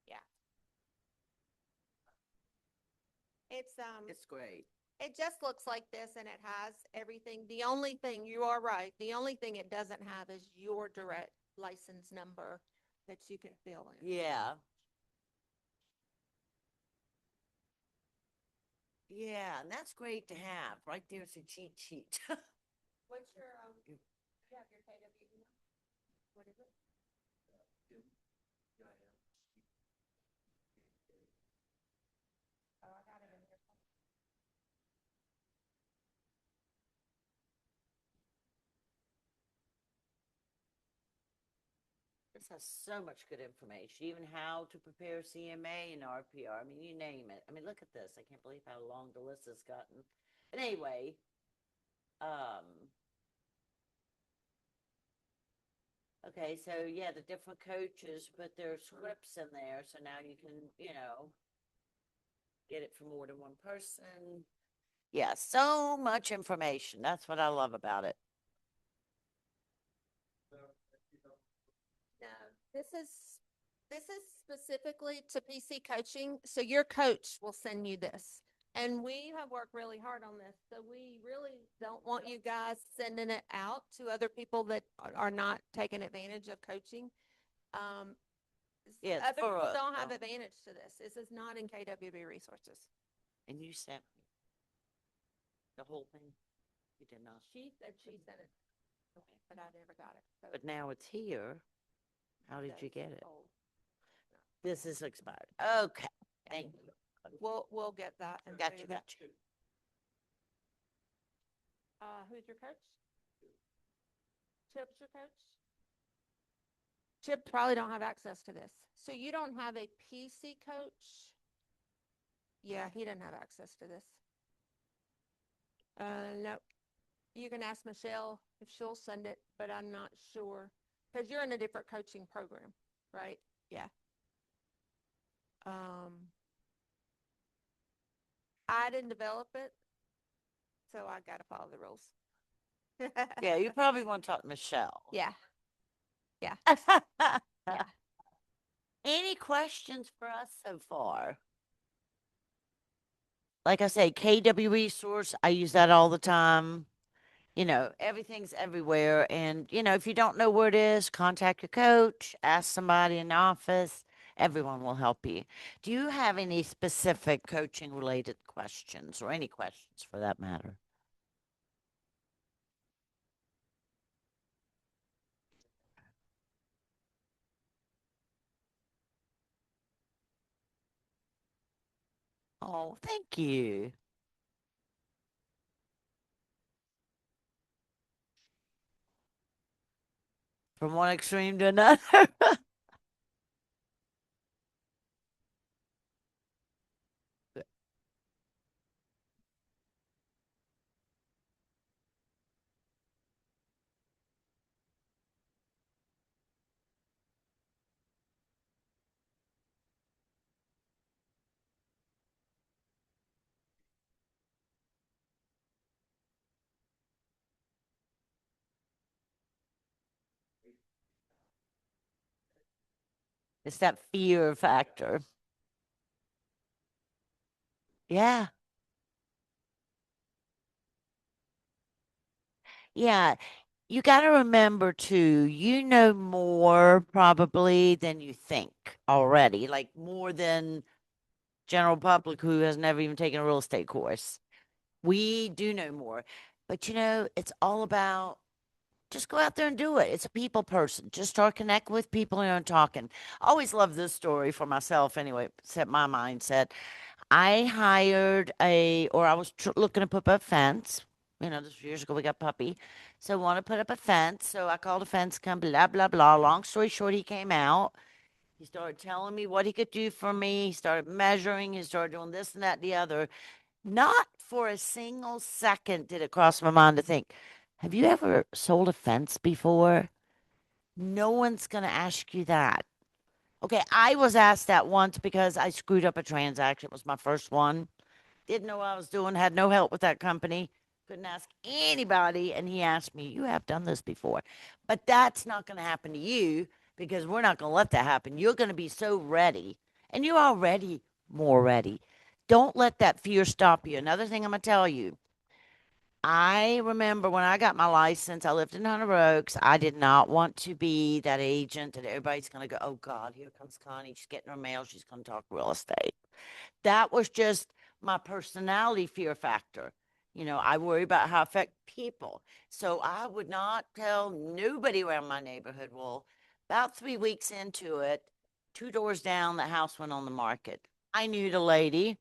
Yeah. it's great. It just looks like this and it has everything. The only thing, you are right, the only thing it doesn't have is your direct license number that you can fill in. Yeah. Yeah, and that's great to have. Right there's a cheat sheet. What's your, you have your KWB number? What is it? Oh, I got it in here. This has so much good information, even how to prepare CMA and RPR. I mean, you name it. I mean, look at this. I can't believe how long the list has gotten. But anyway, Okay, so yeah, the different coaches put their scripts in there, so now you can, get it from more than one person. Yeah, so much information. That's what I love about it. No, this is specifically to PC coaching. So your coach will send you this. And we have worked really hard on this. So we really don't want you guys sending it out to other people that are not taking advantage of coaching. Yeah, it's Other for people us, don't have though. advantage to this. This is not in KWB resources. And you sent me the whole thing? You did not. She said she sent it, but I never got it. So But now it's here. How did you that's get it? old. This is expired. Okay, thank you. We'll get that. and Got send you, that. got you. Who's your coach? Chip's your coach? Chip probably don't have access to this. So you don't have a PC coach? Yeah, he doesn't have access to this. No. You can ask Michelle if she'll send it, but I'm not sure. Because you're in a different coaching program, right? Yeah. I didn't develop it, so I gotta follow the rules. Yeah, you probably want to talk to Michelle. Yeah. Any questions for us so far? Like I say, KW resource, I use that all the time. Everything's everywhere. And, if you don't know where it is, contact your coach, ask somebody in the office. Everyone will help you. Do you have any specific coaching related questions or any questions for that matter? Oh, thank you. From one extreme to another. It's that fear factor. Yeah. Yeah. You got to remember too, you know more probably than you think already, like more than general public who has never even taken a real estate course. We do know more. But it's all about just go out there and do it. It's a people person. Just start connecting with people and talking. I always love this story for myself anyway, set my mindset. I hired or I was looking to put up a fence. This was years ago, we got puppy. So I want to put up a fence. So I called a fence company, blah, blah, blah. Long story short, he came out. He started telling me what he could do for me. He started measuring. He started doing this and that and the other. Not for a single second did it cross my mind to think, have you ever sold a fence before? No one's going to ask you that. Okay, I was asked that once because I screwed up a transaction. It was my first one. Didn't know what I was doing, had no help with that company. Couldn't ask anybody. And he asked me, you have done this before. But that's not going to happen to you because we're not going to let that happen. You're going to be so ready. And you're already more ready. Don't let that fear stop you. Another thing I'm going to tell you. I remember when I got my license, I lived in Hunter Oaks. I did not want to be that agent that everybody's going to go, oh God, here comes Connie. She's getting her mail. She's going to talk real estate. That was just my personality fear factor. I worry about how I affect people. So I would not tell nobody around my neighborhood. Well, about 3 weeks into it, 2 doors down, the house went on the market. I knew the lady.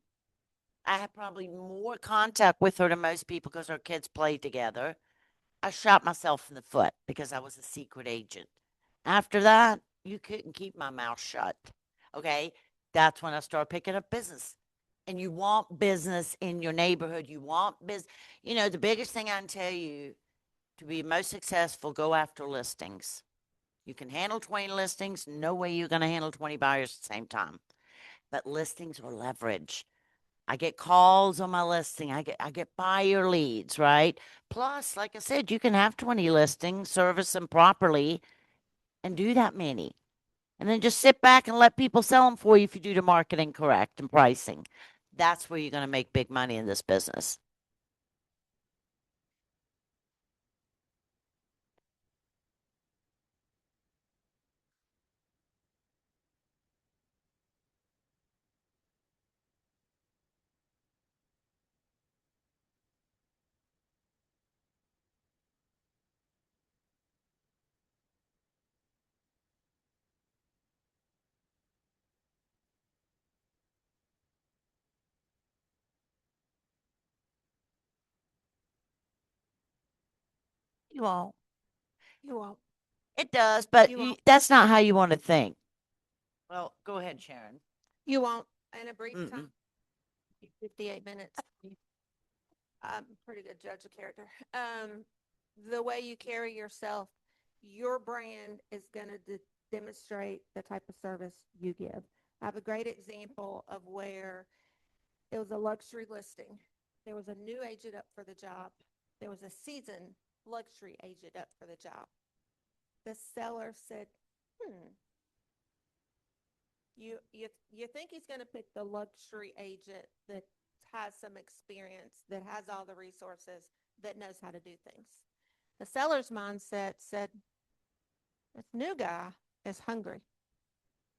I had probably more contact with her than most people because our kids played together. I shot myself in the foot because I was a secret agent. After that, you couldn't keep my mouth shut. Okay. That's when I started picking up business. And you want business in your neighborhood. You want business. The biggest thing I can tell you to be most successful, go after listings. You can handle 20 listings. No way you're going to handle 20 buyers at the same time. But listings are leverage. I get calls on my listing. I get buyer leads, right? Plus, like I said, you can have 20 listings, service them properly, and do that many. And then just sit back and let people sell them for you if you do the marketing correct and pricing. That's where you're going to make big money in this business. You won't. You won't. It does, but You won't. that's not how you want to think. Well, go ahead, Sharon. You won't. In a brief Mm-mm. time, 58 minutes. I'm a pretty good judge of character. The way you carry yourself, your brand is going to demonstrate the type of service you give. I have a great example of where it was a luxury listing. There was a new agent up for the job. There was a seasoned luxury agent up for the job. The seller said, you think he's going to pick the luxury agent that has some experience, that has all the resources, that knows how to do things. The seller's mindset said, this new guy is hungry.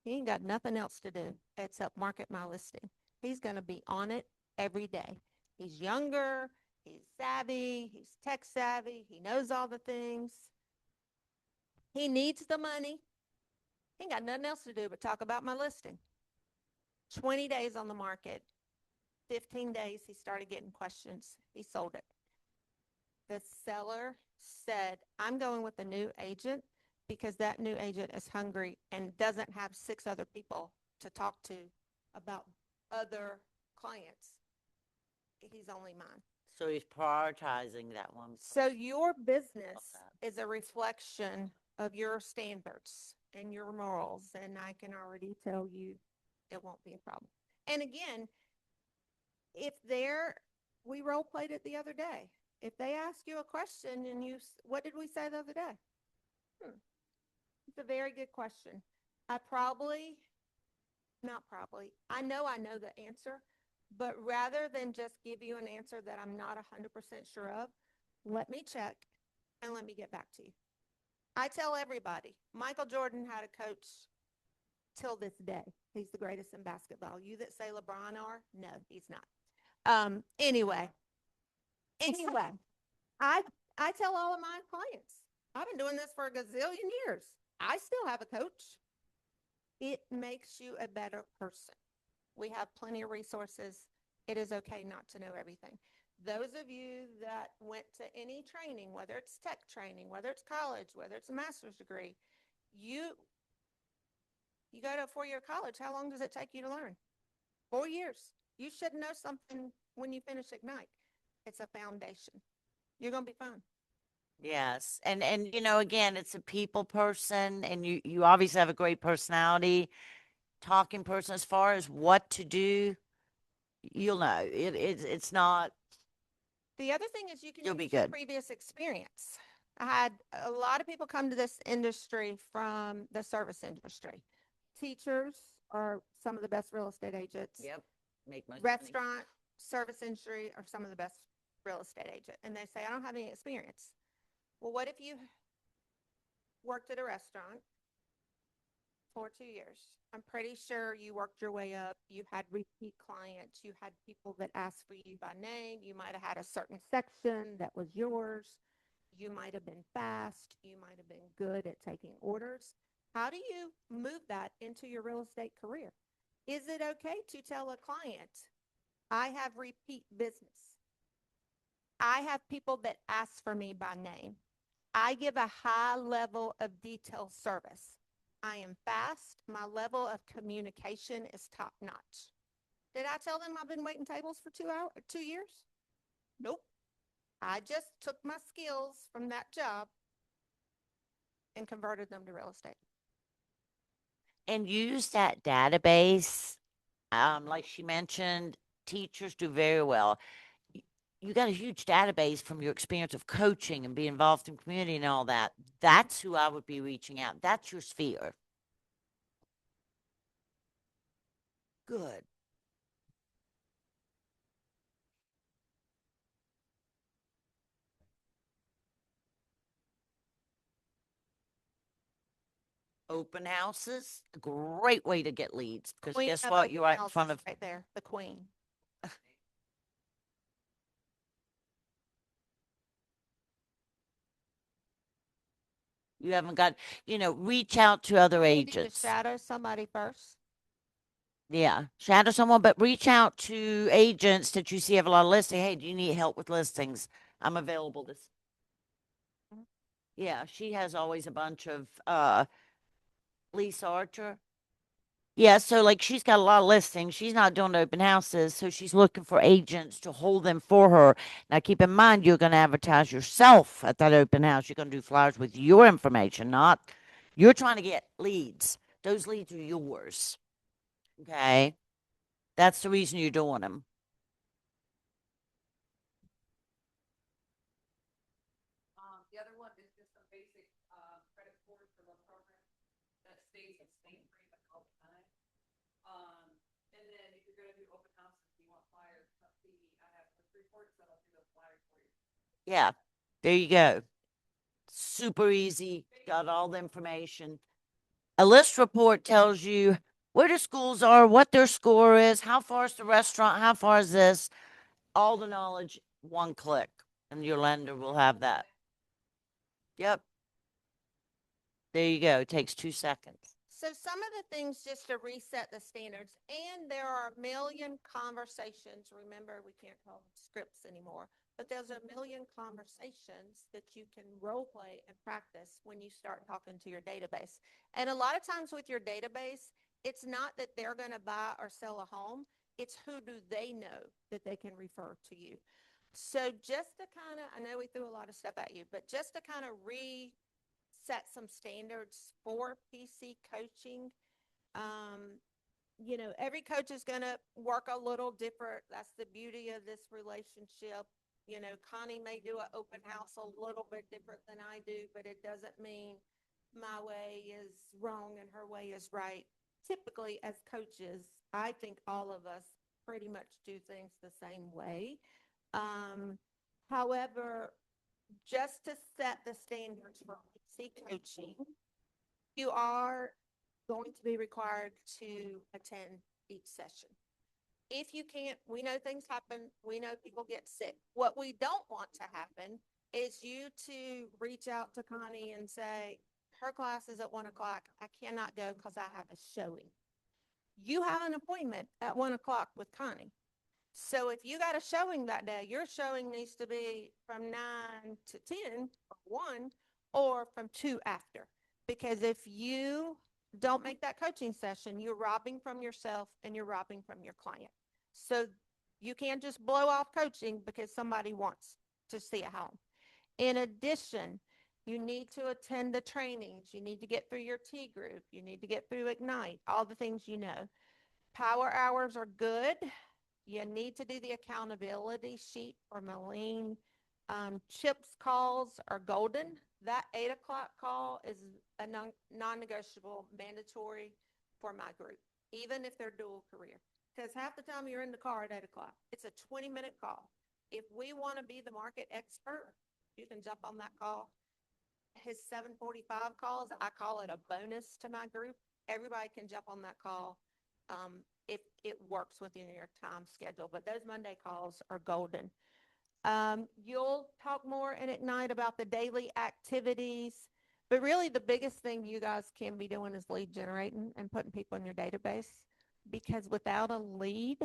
He ain't got nothing else to do except market my listing. He's going to be on it every day. He's younger, he's savvy, he's tech savvy, he knows all the things. He needs the money. He ain't got nothing else to do but talk about my listing. 20 days on the market, 15 days, he started getting questions. He sold it. The seller said, I'm going with the new agent because that new agent is hungry and doesn't have 6 other people to talk to about other clients. He's only mine. So he's prioritizing that one. So your business is a reflection of your standards and your morals, and I can already tell you it won't be a problem. And again, if we role played it the other day. If they ask you a question and what did we say the other day? It's a very good question. Not probably, I know the answer, but rather than just give you an answer that I'm not 100% sure of, let me check and let me get back to you. I tell everybody, Michael Jordan had a coach till this day. He's the greatest in basketball. You that say LeBron are? No, he's not. Anyway, I tell all of my clients, I've been doing this for a gazillion years. I still have a coach. It makes you a better person. We have plenty of resources. It is okay not to know everything. Those of you that went to any training, whether it's tech training, whether it's college, whether it's a master's degree, you go to a 4-year college, how long does it take you to learn? 4 years. You should know something when you finish Ignite. It's a foundation. You're going to be fine. Yes. And again, it's a people person, and you obviously have a great personality, talking person. As far as what to do, you'll know. It's not. The other thing is you can You'll be use your good. previous experience. I had a lot of people come to this industry from the service industry. Teachers are some of the best real estate agents. Yep. Make most money. Restaurant, service industry are some of the best real estate agents. And they say, I don't have any experience. Well, what if you worked at a restaurant for 2 years? I'm pretty sure you worked your way up. You had repeat clients. You had people that asked for you by name. You might have had a certain section that was yours. You might have been fast. You might have been good at taking orders. How do you move that into your real estate career? Is it okay to tell a client, I have repeat business? I have people that ask for me by name. I give a high level of detailed service. I am fast. My level of communication is top notch. Did I tell them I've been waiting tables for 2 years? Nope. I just took my skills from that job and converted them to real estate. And use that database. Like she mentioned, teachers do very well. Y- You got a huge database from your experience of coaching and being involved in community and all that. That's who I would be reaching out. That's your sphere. Good. Open houses, a great way to get leads because Queen guess of what? open You're right in houses front of. right there, the queen. You haven't got, reach out to other You need to agents. shadow somebody first. Yeah, shadow someone, but reach out to agents that you see have a lot of listings. Hey, do you need help with listings? I'm available this. Mhm. Yeah, she has always a bunch of Lisa Archer. Yeah, so like she's got a lot of listings. She's not doing open houses, so she's looking for agents to hold them for her. Now keep in mind you're gonna advertise yourself at that open house. You're gonna do flyers with your information, not you're trying to get leads. Those leads are yours. Okay. That's the reason you're doing them. The other one is just some basic, credit scores for the program that stays the same for you all the time. And then if you're gonna do open houses, you want flyers, I have the reports that'll do the flyers for you. Yeah, there you go. Super easy. Got all the information. A list report tells you where the schools are, what their score is, how far is the restaurant, how far is this, all the knowledge, one click, and your lender will have that. Yep. There you go. It takes 2 seconds. So some of the things just to reset the standards, and there are a million conversations. Remember, we can't call them scripts anymore, but there's a million conversations that you can role play and practice when you start talking to your database. And a lot of times with your database, it's not that they're going to buy or sell a home. It's who do they know that they can refer to you. So just to kind of, I know we threw a lot of stuff at you, but just to kind of set some standards for PC coaching. Um, every coach is going to work a little different. That's the beauty of this relationship. Connie may do an open house a little bit different than I do, but it doesn't mean my way is wrong and her way is right. Typically, as coaches, I think all of us pretty much do things the same way. Um, However, just to set the standards for PC coaching, you are going to be required to attend each session. If you can't, we know things happen. We know people get sick. What we don't want to happen is you to reach out to Connie and say, her class is at 1 o'clock. I cannot go because I have a showing. You have an appointment at 1 o'clock with Connie. So if you got a showing that day, your showing needs to be from 9 to 10 or 1 or from 2 after. Because if you don't make that coaching session, you're robbing from yourself and you're robbing from your client. So you can't just blow off coaching because somebody wants to see a home. In addition, you need to attend the trainings. You need to get through your T group. You need to get through Ignite, all the things you know. Power hours are good. You need to do the accountability sheet for Malene. Chip's calls are golden. That 8 o'clock call is a non-negotiable, mandatory for my group, even if they're dual career. Because half the time you're in the car at 8 o'clock. It's a 20-minute call. If we want to be the market expert, you can jump on that call. His 7:45 calls, I call it a bonus to my group. Everybody can jump on that call. If it works within your time schedule, but those Monday calls are golden. You'll talk more in at night about the daily activities, but really the biggest thing you guys can be doing is lead generating and putting people in your database, because without a lead,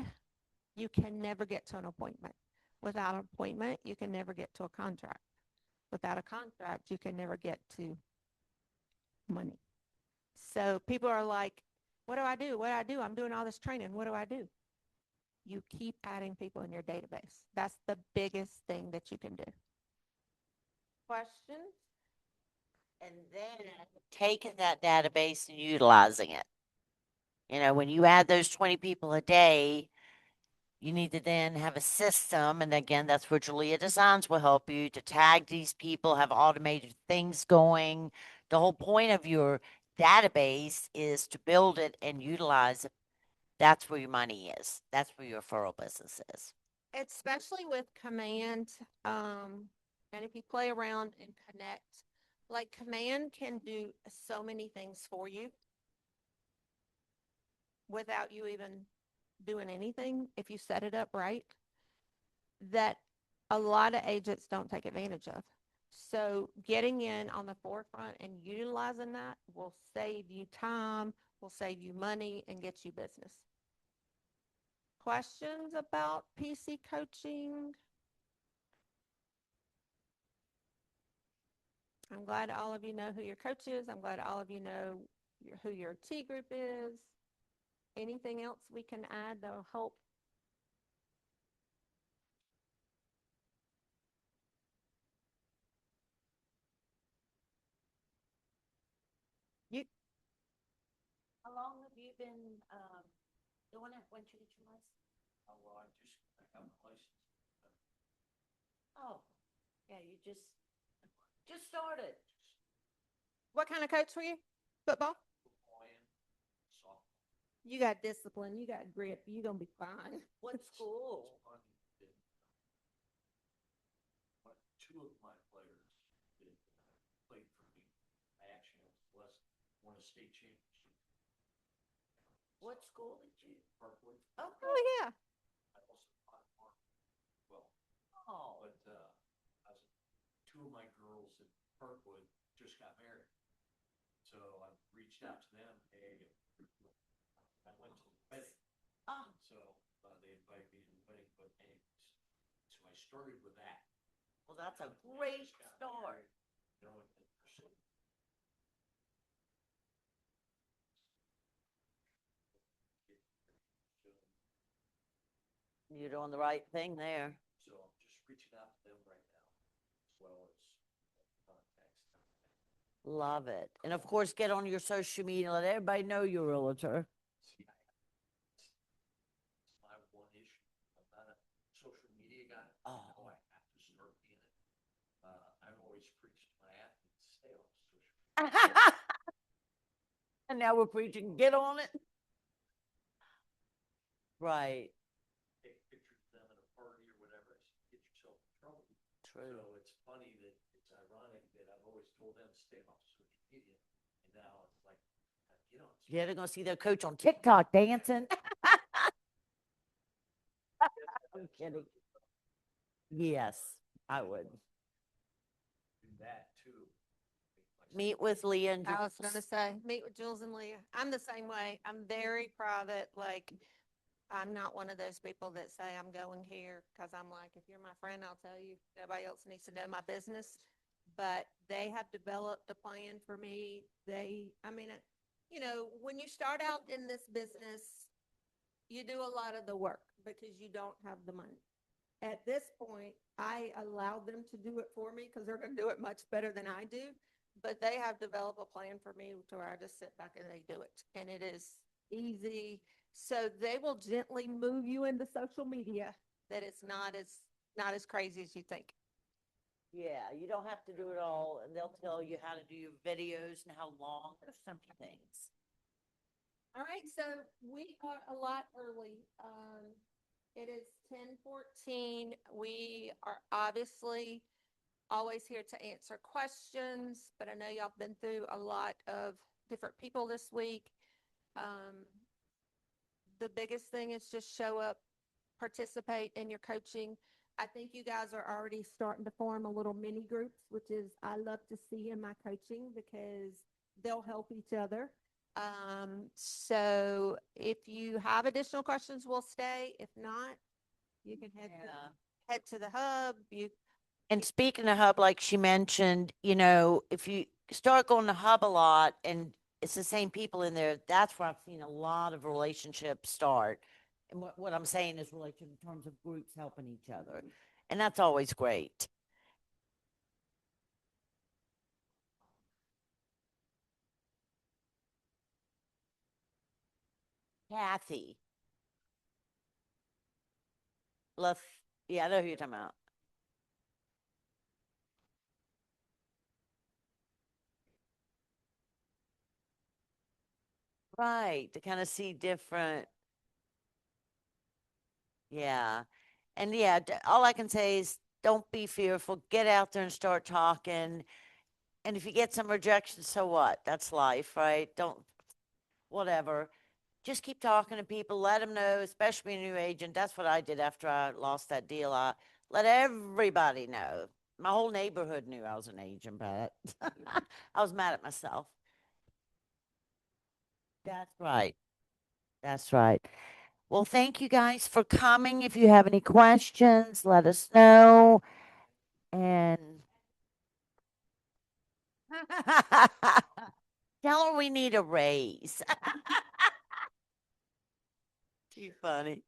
you can never get to an appointment. Without an appointment, you can never get to a contract. Without a contract, you can never get to money. So people are like, what do I do? What do I do? I'm doing all this training. What do I do? You keep adding people in your database. That's the biggest thing that you can do. Questions? and then taking that database and utilizing it. You know, when you add those 20 people a day, you need to then have a system. And again, that's where Julia Designs will help you to tag these people, have automated things going. The whole point of your database is to build it and utilize it. That's where your money is. That's where your referral business is. Especially with Command, and if you play around and connect, like Command can do so many things for you without you even doing anything if you set it up right, that a lot of agents don't take advantage of. So getting in on the forefront and utilizing that will save you time, will save you money, and get you business. Questions about PC coaching? I'm glad all of you know who your coach is. I'm glad all of you know who your T group is. Anything else we can add that'll help? You, how long have you been doing it? When did you get your license? Oh, well, I got my license. Oh, yeah, you just started. what kind of coach were you? Football? Football and softball. You got discipline. You got grip. You're going to be fine. What school? It's funny that, two of my players that played for me, I actually won a state championship. What school did you? Parkwood. Oh, yeah. I also taught Mark well, Oh, but two of my girls at Parkwood just got married. So I reached out to them, hey, I went to the wedding. oh, So they invited me to the wedding, but anyways, so I started with that. well, that's a great Just got start. married, you know, and pursued. You're doing the right thing there. So I'm just reaching out to them right now, as well as contacts. Love it. And of course, get on your social media, let everybody know you're a realtor. See, it's my one issue. I'm not a social media guy. Oh. No, I have to start being it. I've always preached to my athletes, stay on social media. And now we're preaching, get on it. Right. Take pictures of them at a party or whatever, I said, get yourself in trouble. True. So it's funny that it's ironic that I've always told them to stay off social media, and now it's like, get on. Yeah, they're gonna see their coach on TikTok dancing. I'm kidding. Yes, I would. Do that too. Meet with Leah and I was going to Jules. say, meet with Jules and Leah. I'm the same way. I'm very private. Like, I'm not one of those people that say I'm going here because I'm like, if you're my friend, I'll tell you. Nobody else needs to know my business. But they have developed a plan for me. I mean, you know, when you start out in this business, you do a lot of the work because you don't have the money. At this point, I allow them to do it for me because they're going to do it much better than I do. But they have developed a plan for me to where I just sit back and they do it. And it is easy. So they will gently move you into social media that it's not as crazy as you think. Yeah, you don't have to do it all, and they'll tell you how to do your videos and how long. There's simple things. All right, so we are a lot early. It is 10:14. We are obviously always here to answer questions, but I know y'all been through a lot of different people this week. The biggest thing is just show up, participate in your coaching. I think you guys are already starting to form a little mini groups, which is I love to see in my coaching because they'll help each other. So if you have additional questions, we'll stay. If not, you can head to the hub. And speaking of hub, like she mentioned, you know, if you start going to hub a lot and it's the same people in there, that's where I've seen a lot of relationships start. And what I'm saying is relationship in terms of groups helping each other. And that's always great. Kathy. Left, yeah, I know who you're talking about. Right, to kind of see different. Yeah. And yeah, all I can say is don't be fearful. Get out there and start talking. And if you get some rejection, so what? That's life, right? Don't, whatever. Just keep talking to people. Let them know, especially a new agent. That's what I did after I lost that deal. I let everybody know. My whole neighborhood knew I was an agent, but I was mad at myself. That's right. That's right. Well, thank you guys for coming. If you have any questions, let us know. And tell her we need a raise. Too funny.